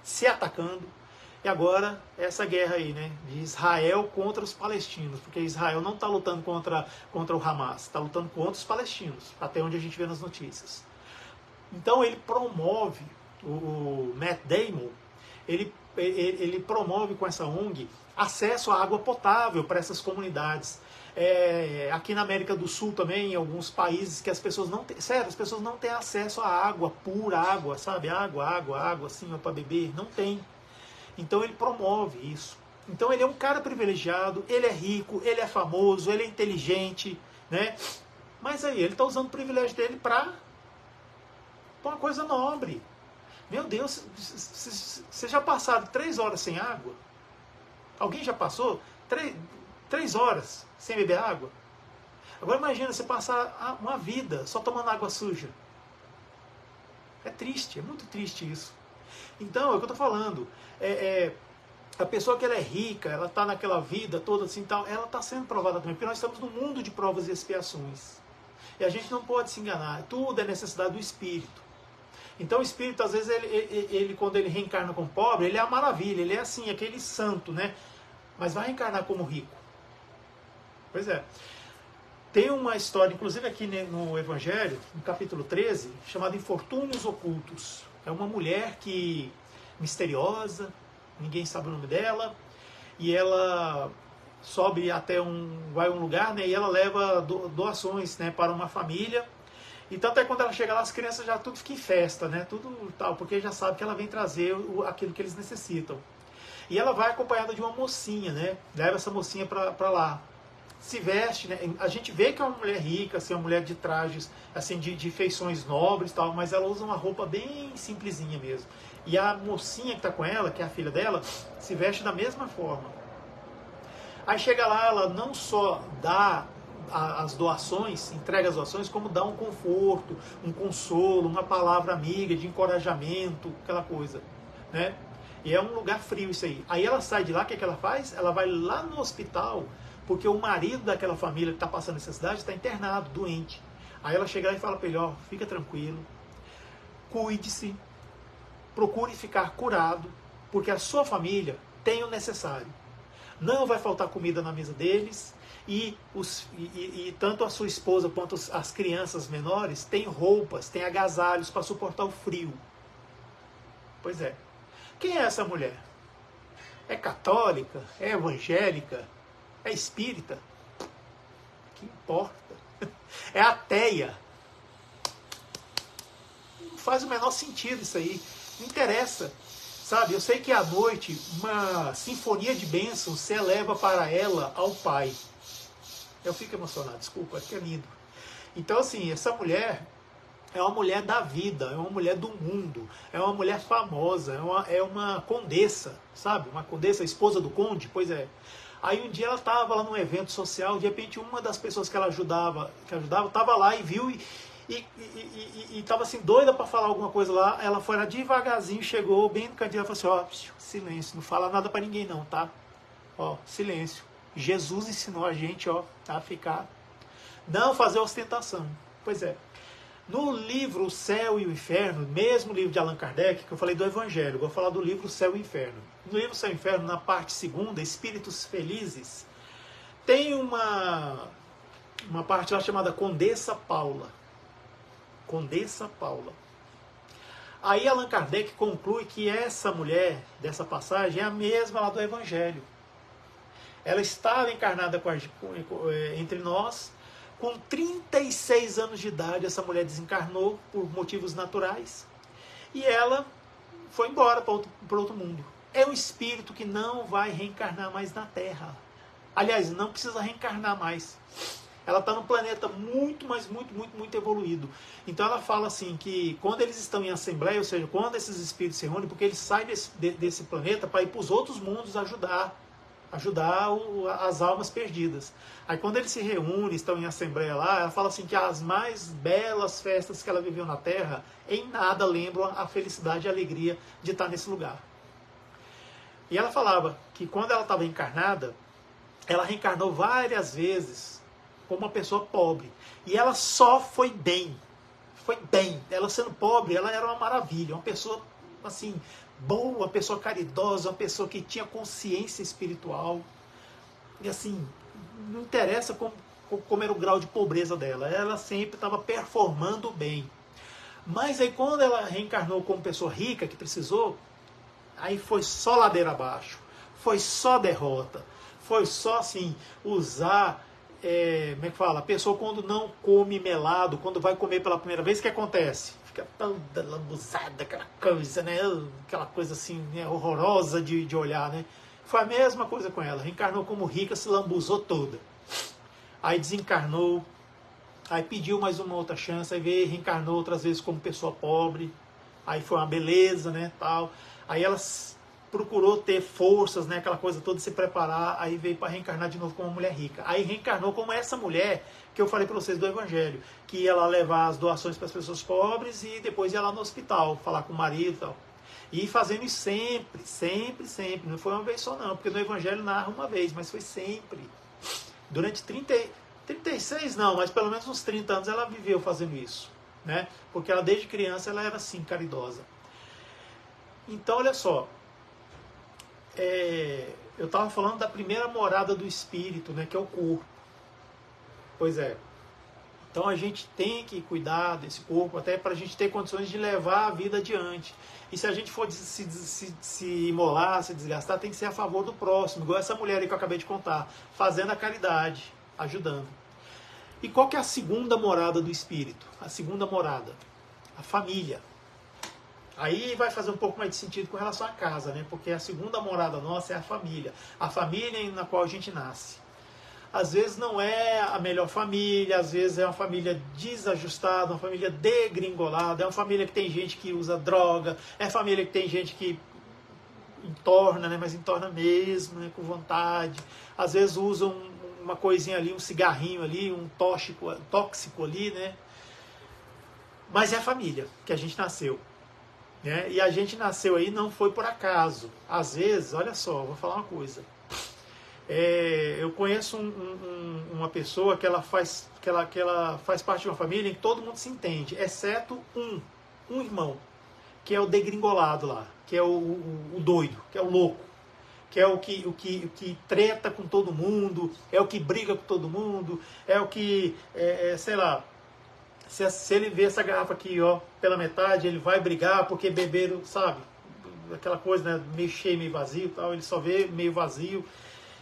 se atacando. E agora, essa guerra aí, né? De Israel contra os palestinos, porque Israel não está lutando contra o Hamas, está lutando contra os palestinos, até onde a gente vê nas notícias. Então ele promove, o Matt Damon, ele promove com essa ONG acesso à água potável para essas comunidades. Aqui na América do Sul também, em alguns países que as pessoas não têm, sério, as pessoas não têm acesso à água, pura água, sabe? Água, assim, para beber, não tem. Então ele promove isso. Então ele é um cara privilegiado, ele é rico, ele é famoso, ele é inteligente, né? Mas aí, ele está usando o privilégio dele para uma coisa nobre. Meu Deus, vocês já passaram 3 horas sem água? Alguém já passou 3 horas sem beber água? Agora imagina você passar uma vida só tomando água suja. É triste, é muito triste isso. Então, é o que eu estou falando. A pessoa que ela é rica, ela está naquela vida toda assim, tal, ela está sendo provada também, porque nós estamos num mundo de provas e expiações. E a gente não pode se enganar. Tudo é necessidade do espírito. Então o espírito, às vezes, ele quando ele reencarna como pobre, ele é a maravilha, ele é assim, aquele santo, né? Mas vai reencarnar como rico. Pois é. Tem uma história, inclusive aqui no Evangelho, no capítulo 13, chamada Infortúnios Ocultos. É uma mulher misteriosa, ninguém sabe o nome dela, e ela sobe vai a um lugar, né? E ela leva doações, né, para uma família. E tanto é quando ela chega lá, as crianças já tudo fica em festa, né? Tudo tal, porque já sabe que ela vem trazer aquilo que eles necessitam. E ela vai acompanhada de uma mocinha, né? Leva essa mocinha para lá. Se veste, né? A gente vê que é uma mulher rica, assim, uma mulher de trajes, assim, de feições nobres e tal, mas ela usa uma roupa bem simplesinha mesmo. E a mocinha que está com ela, que é a filha dela, se veste da mesma forma. Aí chega lá, ela não só dá as doações, entrega as doações, como dá um conforto, um consolo, uma palavra amiga, de encorajamento, aquela coisa, né? E é um lugar frio isso aí. Aí ela sai de lá, o que ela faz? Ela vai lá no hospital, porque o marido daquela família que está passando necessidade está internado, doente. Aí ela chega lá e fala para ele, ó, fica tranquilo, cuide-se, procure ficar curado, porque a sua família tem o necessário. Não vai faltar comida na mesa deles, e tanto a sua esposa quanto as crianças menores têm roupas, têm agasalhos para suportar o frio. Pois é. Quem é essa mulher? É católica? É evangélica? É espírita? Que importa? É ateia? Não faz o menor sentido isso aí. Não interessa. Sabe, eu sei que à noite uma sinfonia de bênçãos se eleva para ela ao Pai. Eu fico emocionado, desculpa, é que é lindo. Então, assim, essa mulher, É uma mulher da vida, é uma mulher do mundo, é uma mulher famosa, é uma condessa, sabe? Uma condessa, esposa do conde, pois é. Aí um dia ela estava lá num evento social, de repente uma das pessoas que ela ajudava, estava lá e viu e estava assim doida para falar alguma coisa lá. Ela foi lá devagarzinho, chegou bem no cantinho e falou assim: ó, silêncio, não fala nada para ninguém não, tá? Ó, silêncio. Jesus ensinou a gente, ó, a ficar, não fazer ostentação. Pois é. No livro O Céu e o Inferno, mesmo livro de Allan Kardec, que eu falei do Evangelho, vou falar do livro O Céu e o Inferno. No livro O Céu e o Inferno, na parte segunda, Espíritos Felizes, tem uma parte lá chamada Condessa Paula. Condessa Paula. Aí Allan Kardec conclui que essa mulher, dessa passagem, é a mesma lá do Evangelho. Ela estava encarnada entre nós. Com 36 anos de idade, essa mulher desencarnou por motivos naturais e ela foi embora para outro mundo. É um espírito que não vai reencarnar mais na Terra. Aliás, não precisa reencarnar mais. Ela está num planeta muito, mas muito evoluído. Então ela fala assim que quando eles estão em assembleia, ou seja, quando esses espíritos se reúnem, porque eles saem desse planeta para ir para os outros mundos ajudar as almas perdidas. Aí quando eles se reúnem, estão em assembleia lá, ela fala assim que as mais belas festas que ela viveu na Terra, em nada lembram a felicidade e a alegria de estar nesse lugar. E ela falava que quando ela estava encarnada, ela reencarnou várias vezes como uma pessoa pobre. E ela só foi bem. Foi bem. Ela sendo pobre, ela era uma maravilha, uma pessoa assim, boa, uma pessoa caridosa, uma pessoa que tinha consciência espiritual. E assim, não interessa como era o grau de pobreza dela, ela sempre estava performando bem. Mas aí quando ela reencarnou como pessoa rica, que precisou, aí foi só ladeira abaixo, foi só derrota, foi só assim, usar, como é que fala? A pessoa quando não come melado, quando vai comer pela primeira vez, o que acontece? Fica toda lambuzada, aquela coisa, né? Aquela coisa assim, né? Horrorosa de olhar, né? Foi a mesma coisa com ela. Reencarnou como rica, se lambuzou toda. Aí desencarnou, aí pediu mais uma outra chance, aí veio, reencarnou outras vezes como pessoa pobre. Aí foi uma beleza, né? Tal. Aí ela procurou ter forças, né? Aquela coisa toda, se preparar. Aí veio para reencarnar de novo como uma mulher rica. Aí reencarnou como essa mulher que eu falei para vocês do Evangelho, que ia lá levar as doações para as pessoas pobres e depois ia lá no hospital, falar com o marido e tal. E fazendo isso sempre. Não foi uma vez só não, porque no Evangelho narra uma vez, mas foi sempre. Durante 36 não, mas pelo menos uns 30 anos ela viveu fazendo isso, né? Porque ela desde criança ela era assim, caridosa. Então olha só, eu estava falando da primeira morada do espírito, né, que é o corpo. Pois é. Então a gente tem que cuidar desse corpo, até para a gente ter condições de levar a vida adiante. E se a gente for se imolar, se desgastar, tem que ser a favor do próximo, igual essa mulher aí que eu acabei de contar, fazendo a caridade, ajudando. E qual que é a segunda morada do espírito? A segunda morada, a família. Aí vai fazer um pouco mais de sentido com relação à casa, né? Porque a segunda morada nossa é a família na qual a gente nasce. Às vezes não é a melhor família, às vezes é uma família desajustada, uma família degringolada, é uma família que tem gente que usa droga, é família que tem gente que entorna, né? Mas entorna mesmo, né? Com vontade. Às vezes usam uma coisinha ali, um cigarrinho ali, um tóxico ali, né? Mas é a família que a gente nasceu. Né? E a gente nasceu aí não foi por acaso. Às vezes, olha só, vou falar uma coisa. Eu conheço uma pessoa que ela faz parte de uma família em que todo mundo se entende, exceto um irmão, que é o degringolado lá, que é o doido, que é o louco, que é o que treta com todo mundo, é o que briga com todo mundo, é o que, sei lá, se ele vê essa garrafa aqui, ó, pela metade, ele vai brigar porque beberam, sabe, aquela coisa, né, meio cheio, meio vazio, tal, ele só vê meio vazio.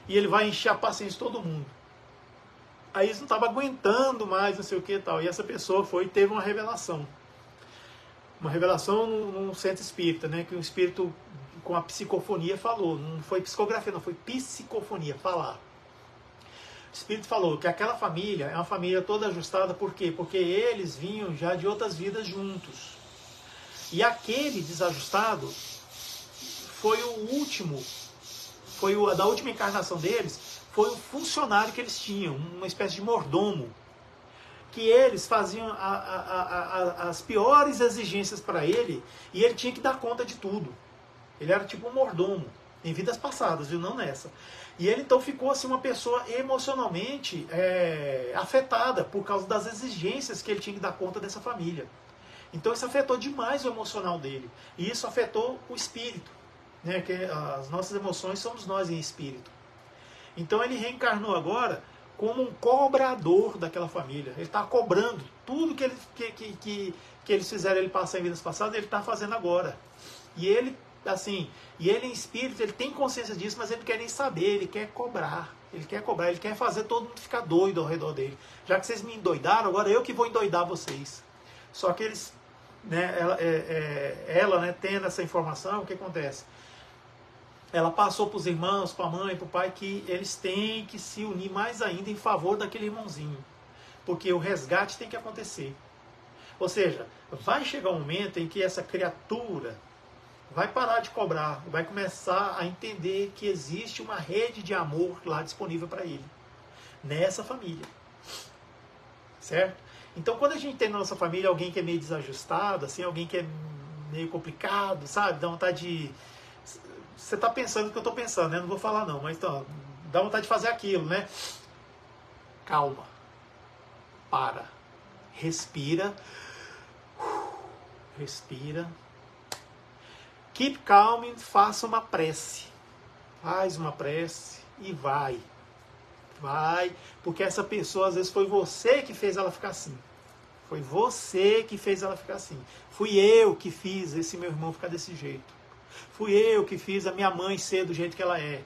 E ele vai encher a paciência de todo mundo. Aí eles não estavam aguentando mais, não sei o que e tal. E essa pessoa teve uma revelação. Uma revelação num centro espírita, né? Que um espírito com a psicofonia falou. Não foi psicografia, não, foi psicofonia, falar. O Espírito falou que aquela família é uma família toda ajustada, por quê? Porque eles vinham já de outras vidas juntos. E aquele desajustado foi o último, da última encarnação deles, foi o funcionário que eles tinham, uma espécie de mordomo, que eles faziam as piores exigências para ele, e ele tinha que dar conta de tudo. Ele era tipo um mordomo, em vidas passadas, viu? Não nessa. E ele então ficou assim uma pessoa emocionalmente afetada por causa das exigências que ele tinha que dar conta dessa família. Então isso afetou demais o emocional dele. E isso afetou o espírito. Né? Que as nossas emoções somos nós em espírito. Então ele reencarnou agora como um cobrador daquela família. Ele está cobrando tudo que eles fizeram ele passar em vidas passadas, ele está fazendo agora. E ele, assim, em espírito, ele tem consciência disso, mas ele não quer nem saber, ele quer cobrar. Ele quer fazer todo mundo ficar doido ao redor dele. Já que vocês me endoidaram, agora eu que vou endoidar vocês. Só que eles, né, ela, né, tendo essa informação, o que acontece? Ela passou para os irmãos, para a mãe, para o pai, que eles têm que se unir mais ainda em favor daquele irmãozinho. Porque o resgate tem que acontecer. Ou seja, vai chegar um momento em que essa criatura vai parar de cobrar, vai começar a entender que existe uma rede de amor lá disponível para ele. Nessa família. Certo? Então, quando a gente tem na nossa família alguém que é meio desajustado, assim, alguém que é meio complicado, sabe? Dá vontade de... Você está pensando o que eu estou pensando, né? Não vou falar não, mas então, dá vontade de fazer aquilo, né? Calma. Para. Respira. Respira. Keep calm, faça uma prece. Faz uma prece e vai. Vai, porque essa pessoa às vezes foi você que fez ela ficar assim. Foi você que fez ela ficar assim. Fui eu que fiz esse meu irmão ficar desse jeito. Fui eu que fiz a minha mãe ser do jeito que ela é.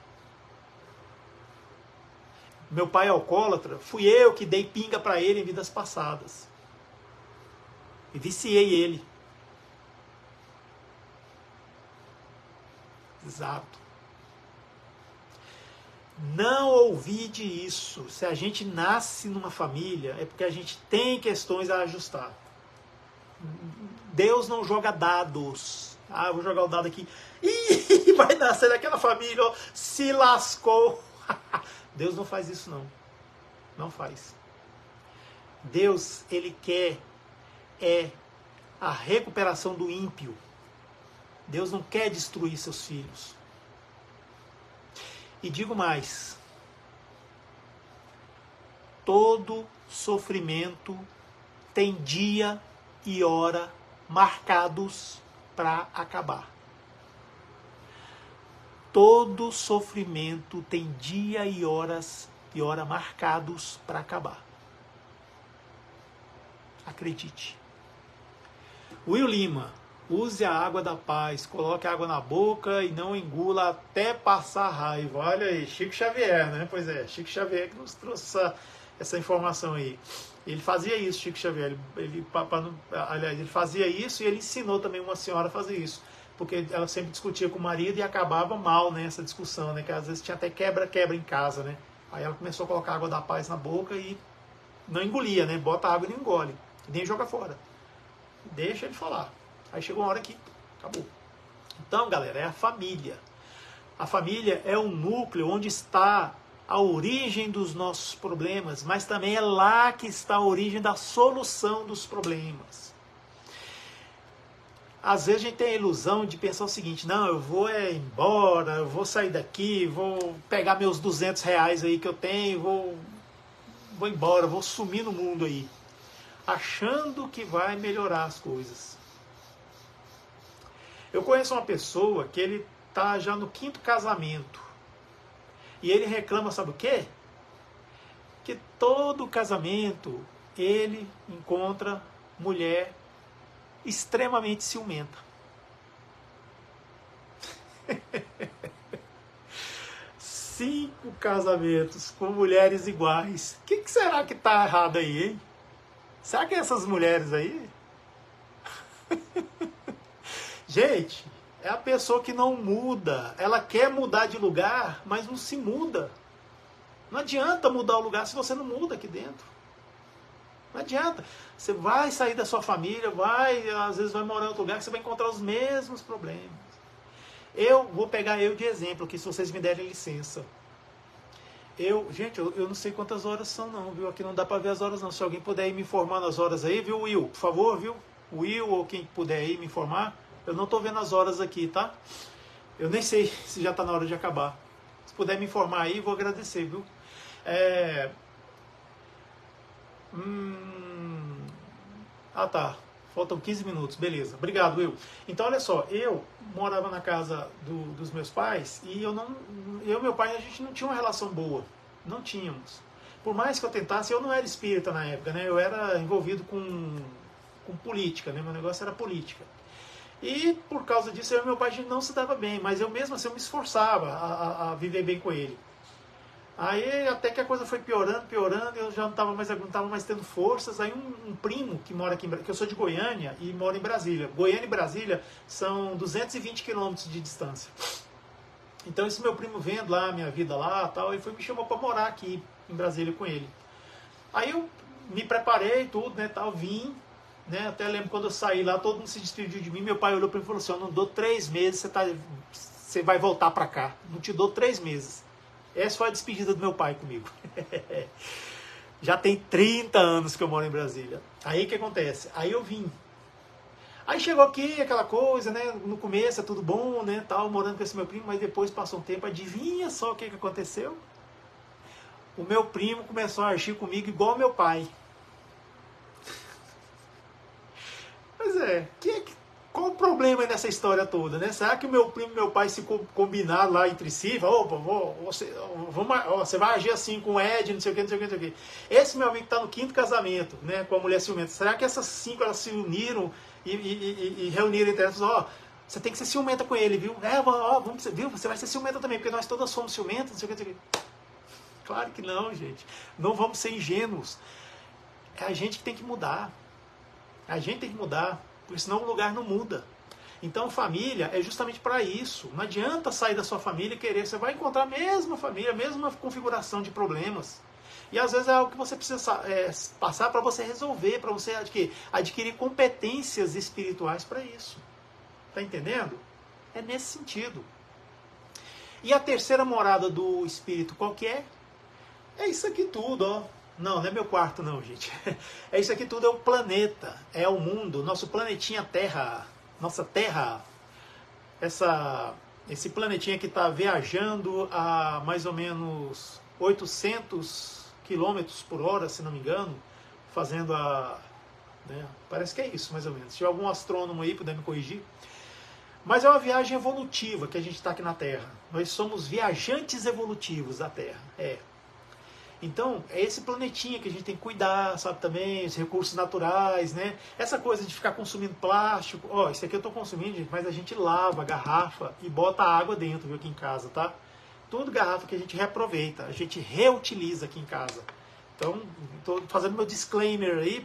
Meu pai é alcoólatra, fui eu que dei pinga para ele em vidas passadas. E viciei ele. Exato. Não ouvide isso. Se a gente nasce numa família, é porque a gente tem questões a ajustar. Deus não joga dados. Ah, eu vou jogar o dado aqui. Ih, vai nascer daquela família, ó, se lascou. Deus não faz isso, não. Não faz. Deus, ele quer a recuperação do ímpio. Deus não quer destruir seus filhos. E digo mais. Todo sofrimento tem dia e hora marcados para acabar. Todo sofrimento tem dia e hora marcados para acabar. Acredite. Will Lima, use a água da paz, coloque a água na boca e não engula até passar raiva. Olha aí, Chico Xavier, né? Pois é, Chico Xavier que nos trouxe essa informação aí. Ele fazia isso, Chico Xavier. Aliás, ele fazia isso e ele ensinou também uma senhora a fazer isso. Porque ela sempre discutia com o marido e acabava mal, né, essa discussão, né? Que às vezes tinha até quebra em casa, né? Aí ela começou a colocar água da paz na boca e não engolia, né? Bota água e não engole. Nem joga fora. Deixa ele falar. Aí chegou uma hora que acabou. Então, galera, é a família. A família é um núcleo onde está a origem dos nossos problemas, mas também é lá que está a origem da solução dos problemas. Às vezes a gente tem a ilusão de pensar o seguinte: não, eu vou embora, eu vou sair daqui, vou pegar meus R$200 aí que eu tenho, vou embora, vou sumir no mundo aí, achando que vai melhorar as coisas. Eu conheço uma pessoa que ele está já no 5º casamento. E ele reclama, sabe o quê? Que todo casamento ele encontra mulher extremamente ciumenta. 5 casamentos com mulheres iguais. O que será que está errado aí, hein? Será que é essas mulheres aí? Gente, é a pessoa que não muda. Ela quer mudar de lugar, mas não se muda. Não adianta mudar o lugar se você não muda aqui dentro. Não adianta. Você vai sair da sua família, às vezes vai morar em outro lugar que você vai encontrar os mesmos problemas. Eu vou pegar eu de exemplo aqui, se vocês me derem licença. Gente, eu não sei quantas horas são não, viu? Aqui não dá para ver as horas não. Se alguém puder ir me informar nas horas aí, viu, Will? Por favor, viu? Will ou quem puder ir me informar. Eu não estou vendo as horas aqui, tá? Eu nem sei se já está na hora de acabar. Se puder me informar aí, vou agradecer, viu? Ah, tá. Faltam 15 minutos. Beleza. Obrigado, Will. Então, olha só. Eu morava na casa dos meus pais e eu e meu pai, a gente não tinha uma relação boa. Não tínhamos. Por mais que eu tentasse, eu não era espírita na época, né? Eu era envolvido com política, né? Meu negócio era política. E por causa disso, eu e meu pai, a gente não se dava bem. Mas eu mesmo assim, eu me esforçava a viver bem com ele. Aí até que a coisa foi piorando, eu já não estava mais tendo forças. Aí um primo que mora aqui, que eu sou de Goiânia e moro em Brasília. Goiânia e Brasília são 220 quilômetros de distância. Então esse meu primo vendo lá, minha vida lá, tal, e me chamou para morar aqui em Brasília com ele. Aí eu me preparei, tudo, né, tal, vim, né, até lembro quando eu saí lá, todo mundo se despediu de mim, meu pai olhou para mim e falou assim, eu não dou 3 meses, você vai voltar para cá, não te dou 3 meses. Essa foi a despedida do meu pai comigo. Já tem 30 anos que eu moro em Brasília. Aí o que acontece? Aí eu vim. Aí chegou aqui aquela coisa, né? No começo é tudo bom, né? Tal, morando com esse meu primo, mas depois passou um tempo, adivinha só o que aconteceu? O meu primo começou a agir comigo igual meu pai. Pois é, qual o problema aí nessa história toda, né? Será que o meu primo e meu pai se combinaram lá entre si? Opa, você vai agir assim com o Ed, não sei o que, não sei o que, não sei o que. Esse meu amigo está no 5º casamento, né, com a mulher ciumenta. Será que essas 5 elas se uniram e reuniram entre elas? Você tem que ser ciumenta com ele, viu? Viu? Você vai ser ciumenta também, porque nós todas somos ciumentas, não sei o que, não sei o que. Claro que não, gente. Não vamos ser ingênuos. É a gente que tem que mudar. A gente tem que mudar. Porque senão o lugar não muda. Então família é justamente para isso. Não adianta sair da sua família e querer. Você vai encontrar a mesma família, a mesma configuração de problemas. E às vezes é algo que você precisa passar para você resolver, para você adquirir competências espirituais para isso. Está entendendo? É nesse sentido. E a terceira morada do espírito qual que é? É isso aqui tudo, ó. Não é meu quarto não, gente. É isso aqui tudo, é o planeta, é o mundo, nosso planetinha Terra, nossa Terra, esse planetinha que está viajando a mais ou menos 800 quilômetros por hora, se não me engano, fazendo né, parece que é isso, mais ou menos. Se tiver algum astrônomo aí, puder me corrigir. Mas é uma viagem evolutiva que a gente está aqui na Terra. Nós somos viajantes evolutivos da Terra, Então, é esse planetinha que a gente tem que cuidar, sabe, também, os recursos naturais, né? Essa coisa de ficar consumindo plástico. Isso aqui eu estou consumindo, gente, mas a gente lava a garrafa e bota a água dentro, viu, aqui em casa, tá? Tudo garrafa que a gente reaproveita, a gente reutiliza aqui em casa. Então, estou fazendo meu disclaimer aí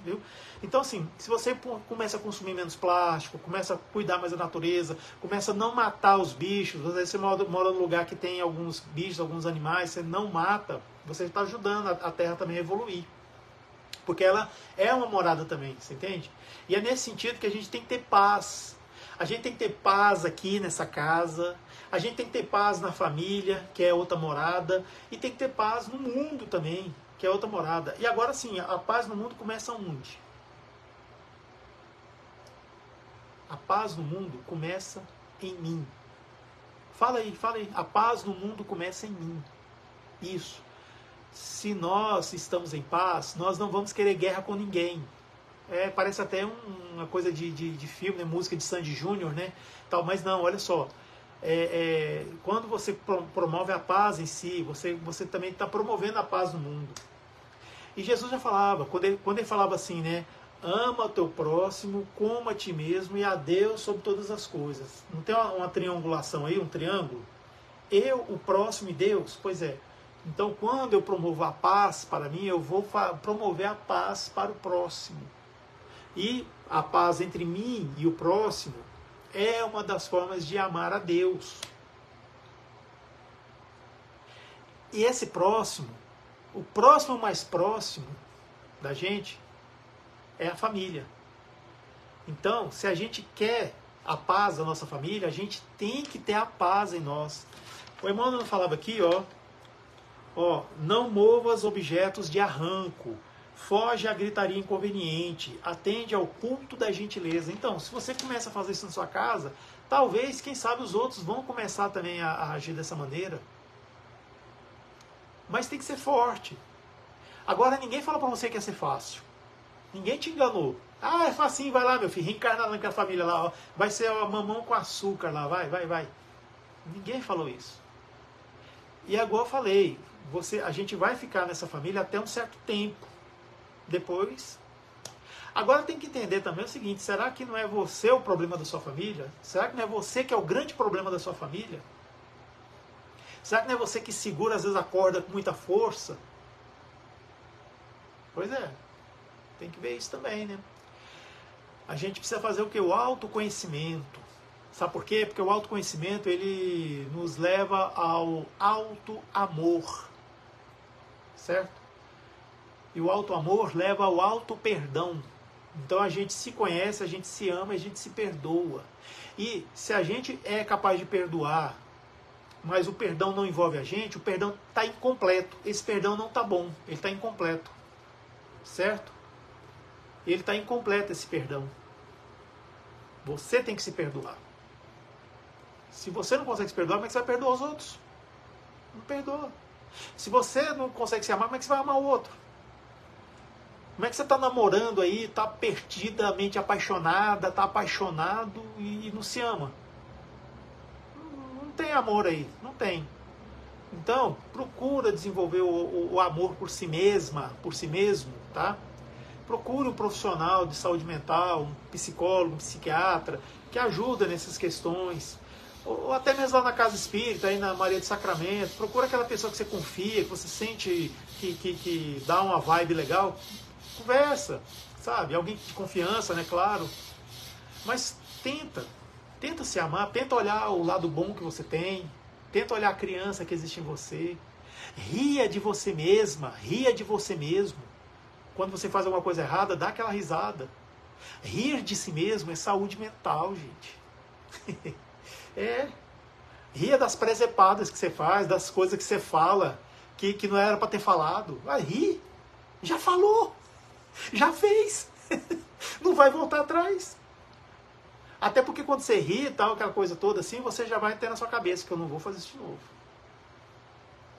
viu? Então, assim, se você começa a consumir menos plástico, começa a cuidar mais da natureza, começa a não matar os bichos, às vezes você mora num lugar que tem alguns bichos, alguns animais, você não mata, você está ajudando a Terra também a evoluir. Porque ela é uma morada também, você entende? E é nesse sentido que a gente tem que ter paz. A gente tem que ter paz aqui nessa casa, a gente tem que ter paz na família, que é outra morada, e tem que ter paz no mundo também, que é outra morada. E agora sim, a paz no mundo começa onde? A paz no mundo começa em mim. Fala aí. A paz no mundo começa em mim. Isso. Se nós estamos em paz, nós não vamos querer guerra com ninguém. Parece até uma coisa de filme, né? Música de Sandy Júnior, né? Tal, mas não, olha só. Quando você promove a paz em si, você também está promovendo a paz no mundo. E Jesus já falava, quando ele falava assim, né? Ama o teu próximo como a ti mesmo e a Deus sobre todas as coisas. Não tem uma triangulação aí, um triângulo? Eu, o próximo e Deus? Pois é. Então, quando eu promovo a paz para mim, eu vou promover a paz para o próximo. E a paz entre mim e o próximo é uma das formas de amar a Deus. E esse próximo, o próximo mais próximo da gente é a família. Então, se a gente quer a paz da nossa família, a gente tem que ter a paz em nós. O Emmanuel falava aqui, não movas objetos de arranco, foge à gritaria inconveniente, atende ao culto da gentileza. Então, se você começa a fazer isso na sua casa, talvez, quem sabe, os outros vão começar também a agir dessa maneira. Mas tem que ser forte. Agora, ninguém falou para você que ia ser fácil. Ninguém te enganou. Ah, é facinho, vai lá, meu filho, reencarna lá com a família lá, ó. Vai ser a mamão com açúcar lá, vai. Ninguém falou isso. E agora eu falei, a gente vai ficar nessa família até um certo tempo. Depois... Agora tem que entender também o seguinte, será que não é você o problema da sua família? Será que não é você que é o grande problema da sua família? Será que não é você que segura, às vezes, a corda com muita força? Pois é, tem que ver isso também, né? A gente precisa fazer o quê? O autoconhecimento. Sabe por quê? Porque o autoconhecimento, ele nos leva ao auto-amor. Certo? E o auto-amor leva ao auto-perdão. Então a gente se conhece, a gente se ama, a gente se perdoa. E se a gente é capaz de perdoar, mas o perdão não envolve a gente, o perdão está incompleto. Esse perdão não está bom, ele está incompleto. Certo? Ele está incompleto, esse perdão. Você tem que se perdoar. Se você não consegue se perdoar, como é que você vai perdoar os outros? Não perdoa. Se você não consegue se amar, como é que você vai amar o outro? Como é que você está namorando aí, está perdidamente apaixonada, está apaixonado e não se ama? Não tem amor aí, não tem. Então, procura desenvolver o amor por si mesma, por si mesmo, tá? Procure um profissional de saúde mental, um psicólogo, um psiquiatra, que ajuda nessas questões. Ou até mesmo lá na casa espírita, aí na Maria do Sacramento. Procura aquela pessoa que você confia, que você sente que dá uma vibe legal. Conversa, sabe? Alguém de confiança, né? Claro. Mas tenta se amar, tenta olhar o lado bom que você tem, tenta olhar a criança que existe em você. Ria de você mesma, ria de você mesmo. Quando você faz alguma coisa errada, dá aquela risada. Rir de si mesmo é saúde mental, gente. Ria das presepadas que você faz, das coisas que você fala, que não era para ter falado. Vai rir. Já falou. Já fez. Não vai voltar atrás. Até porque quando você ri e tal, aquela coisa toda assim, você já vai ter na sua cabeça que eu não vou fazer isso de novo.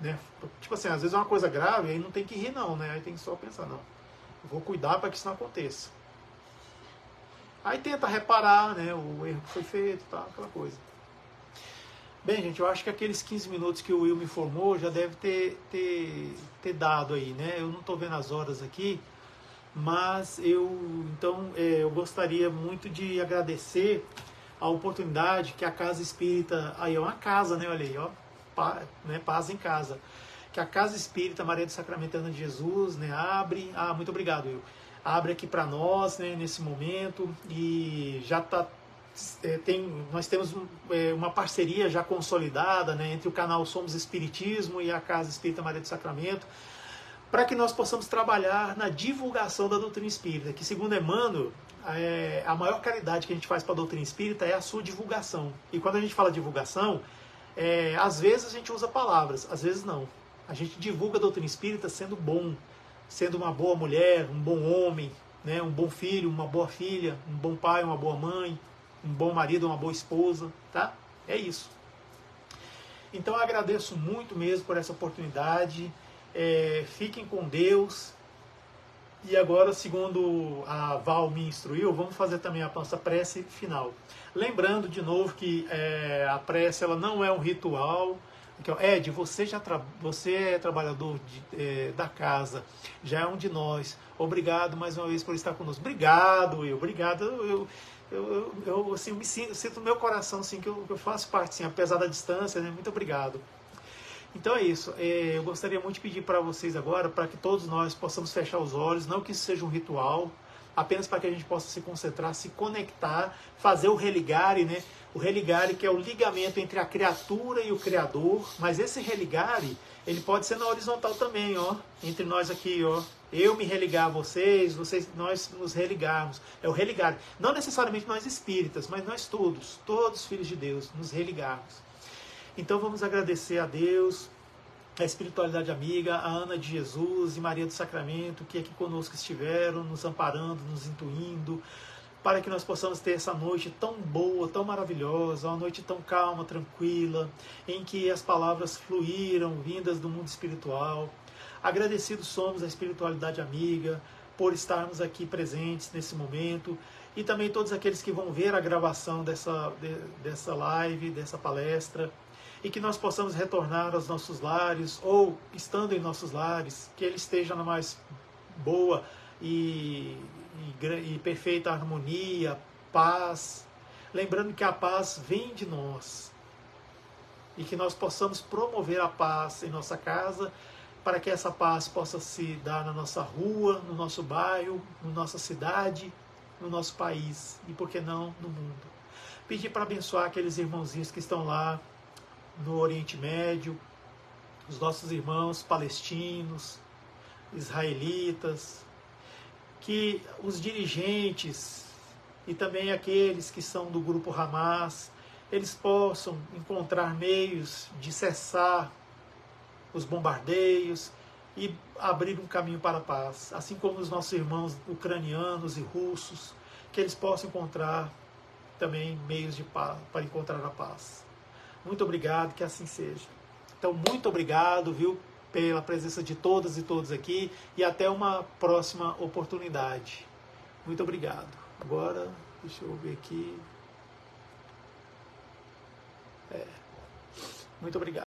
Né? Tipo assim, às vezes é uma coisa grave, aí não tem que rir não, né? Aí tem que só pensar, não. Eu vou cuidar para que isso não aconteça. Aí tenta reparar, né, o erro que foi feito, tá, aquela coisa. Bem, gente, eu acho que aqueles 15 minutos que o Will me informou já deve ter dado aí, né? Eu não estou vendo as horas aqui, mas eu gostaria muito de agradecer a oportunidade que a Casa Espírita, aí é uma casa, né, olha aí, ó, paz em casa, que a Casa Espírita Maria do Sacramento de Jesus, né, abre, muito obrigado, Will, abre aqui para nós, né, nesse momento, e já está, nós temos uma parceria já consolidada, né, entre o canal Somos Espiritismo e a Casa Espírita Maria do Sacramento, para que nós possamos trabalhar na divulgação da doutrina espírita, que segundo Emmanuel, a maior caridade que a gente faz para a doutrina espírita é a sua divulgação. E quando a gente fala divulgação, às vezes a gente usa palavras, às vezes não. A gente divulga a doutrina espírita sendo bom, sendo uma boa mulher, um bom homem, né, um bom filho, uma boa filha, um bom pai, uma boa mãe, um bom marido, uma boa esposa, tá? É isso. Então eu agradeço muito mesmo por essa oportunidade. Fiquem com Deus. E agora, segundo a Val me instruiu, vamos fazer também a nossa prece final. Lembrando de novo que a prece ela não é um ritual. Ed, você é trabalhador da casa, já é um de nós. Obrigado mais uma vez por estar conosco. Obrigado, obrigado. Eu assim, sinto no meu coração assim, que eu faço parte, assim, apesar da distância, né? Muito obrigado. Então é isso, eu gostaria muito de pedir para vocês agora, para que todos nós possamos fechar os olhos, não que isso seja um ritual, apenas para que a gente possa se concentrar, se conectar, fazer o religare, né? O religare, que é o ligamento entre a criatura e o Criador, mas esse religare, ele pode ser na horizontal também, ó, entre nós aqui, ó. Eu me religar a vocês, nós nos religarmos. É o religare. Não necessariamente nós espíritas, mas nós todos filhos de Deus, nos religarmos. Então vamos agradecer a Deus, a espiritualidade amiga, a Ana de Jesus e Maria do Sacramento, que aqui conosco estiveram, nos amparando, nos intuindo, para que nós possamos ter essa noite tão boa, tão maravilhosa, uma noite tão calma, tranquila, em que as palavras fluíram, vindas do mundo espiritual. Agradecidos somos à espiritualidade amiga por estarmos aqui presentes nesse momento, e também todos aqueles que vão ver a gravação dessa live, dessa palestra, e que nós possamos retornar aos nossos lares, ou estando em nossos lares, que ele esteja na mais boa e perfeita harmonia, paz. Lembrando que a paz vem de nós, e que nós possamos promover a paz em nossa casa, para que essa paz possa se dar na nossa rua, no nosso bairro, na nossa cidade, no nosso país, e por que não no mundo. Pedir para abençoar aqueles irmãozinhos que estão lá no Oriente Médio, os nossos irmãos palestinos, israelitas, que os dirigentes e também aqueles que são do grupo Hamas, eles possam encontrar meios de cessar os bombardeios e abrir um caminho para a paz, assim como os nossos irmãos ucranianos e russos, que eles possam encontrar também meios de paz, para encontrar a paz. Muito obrigado, que assim seja. Então, muito obrigado, viu, pela presença de todas e todos aqui, e até uma próxima oportunidade. Muito obrigado. Agora, deixa eu ver aqui. Muito obrigado.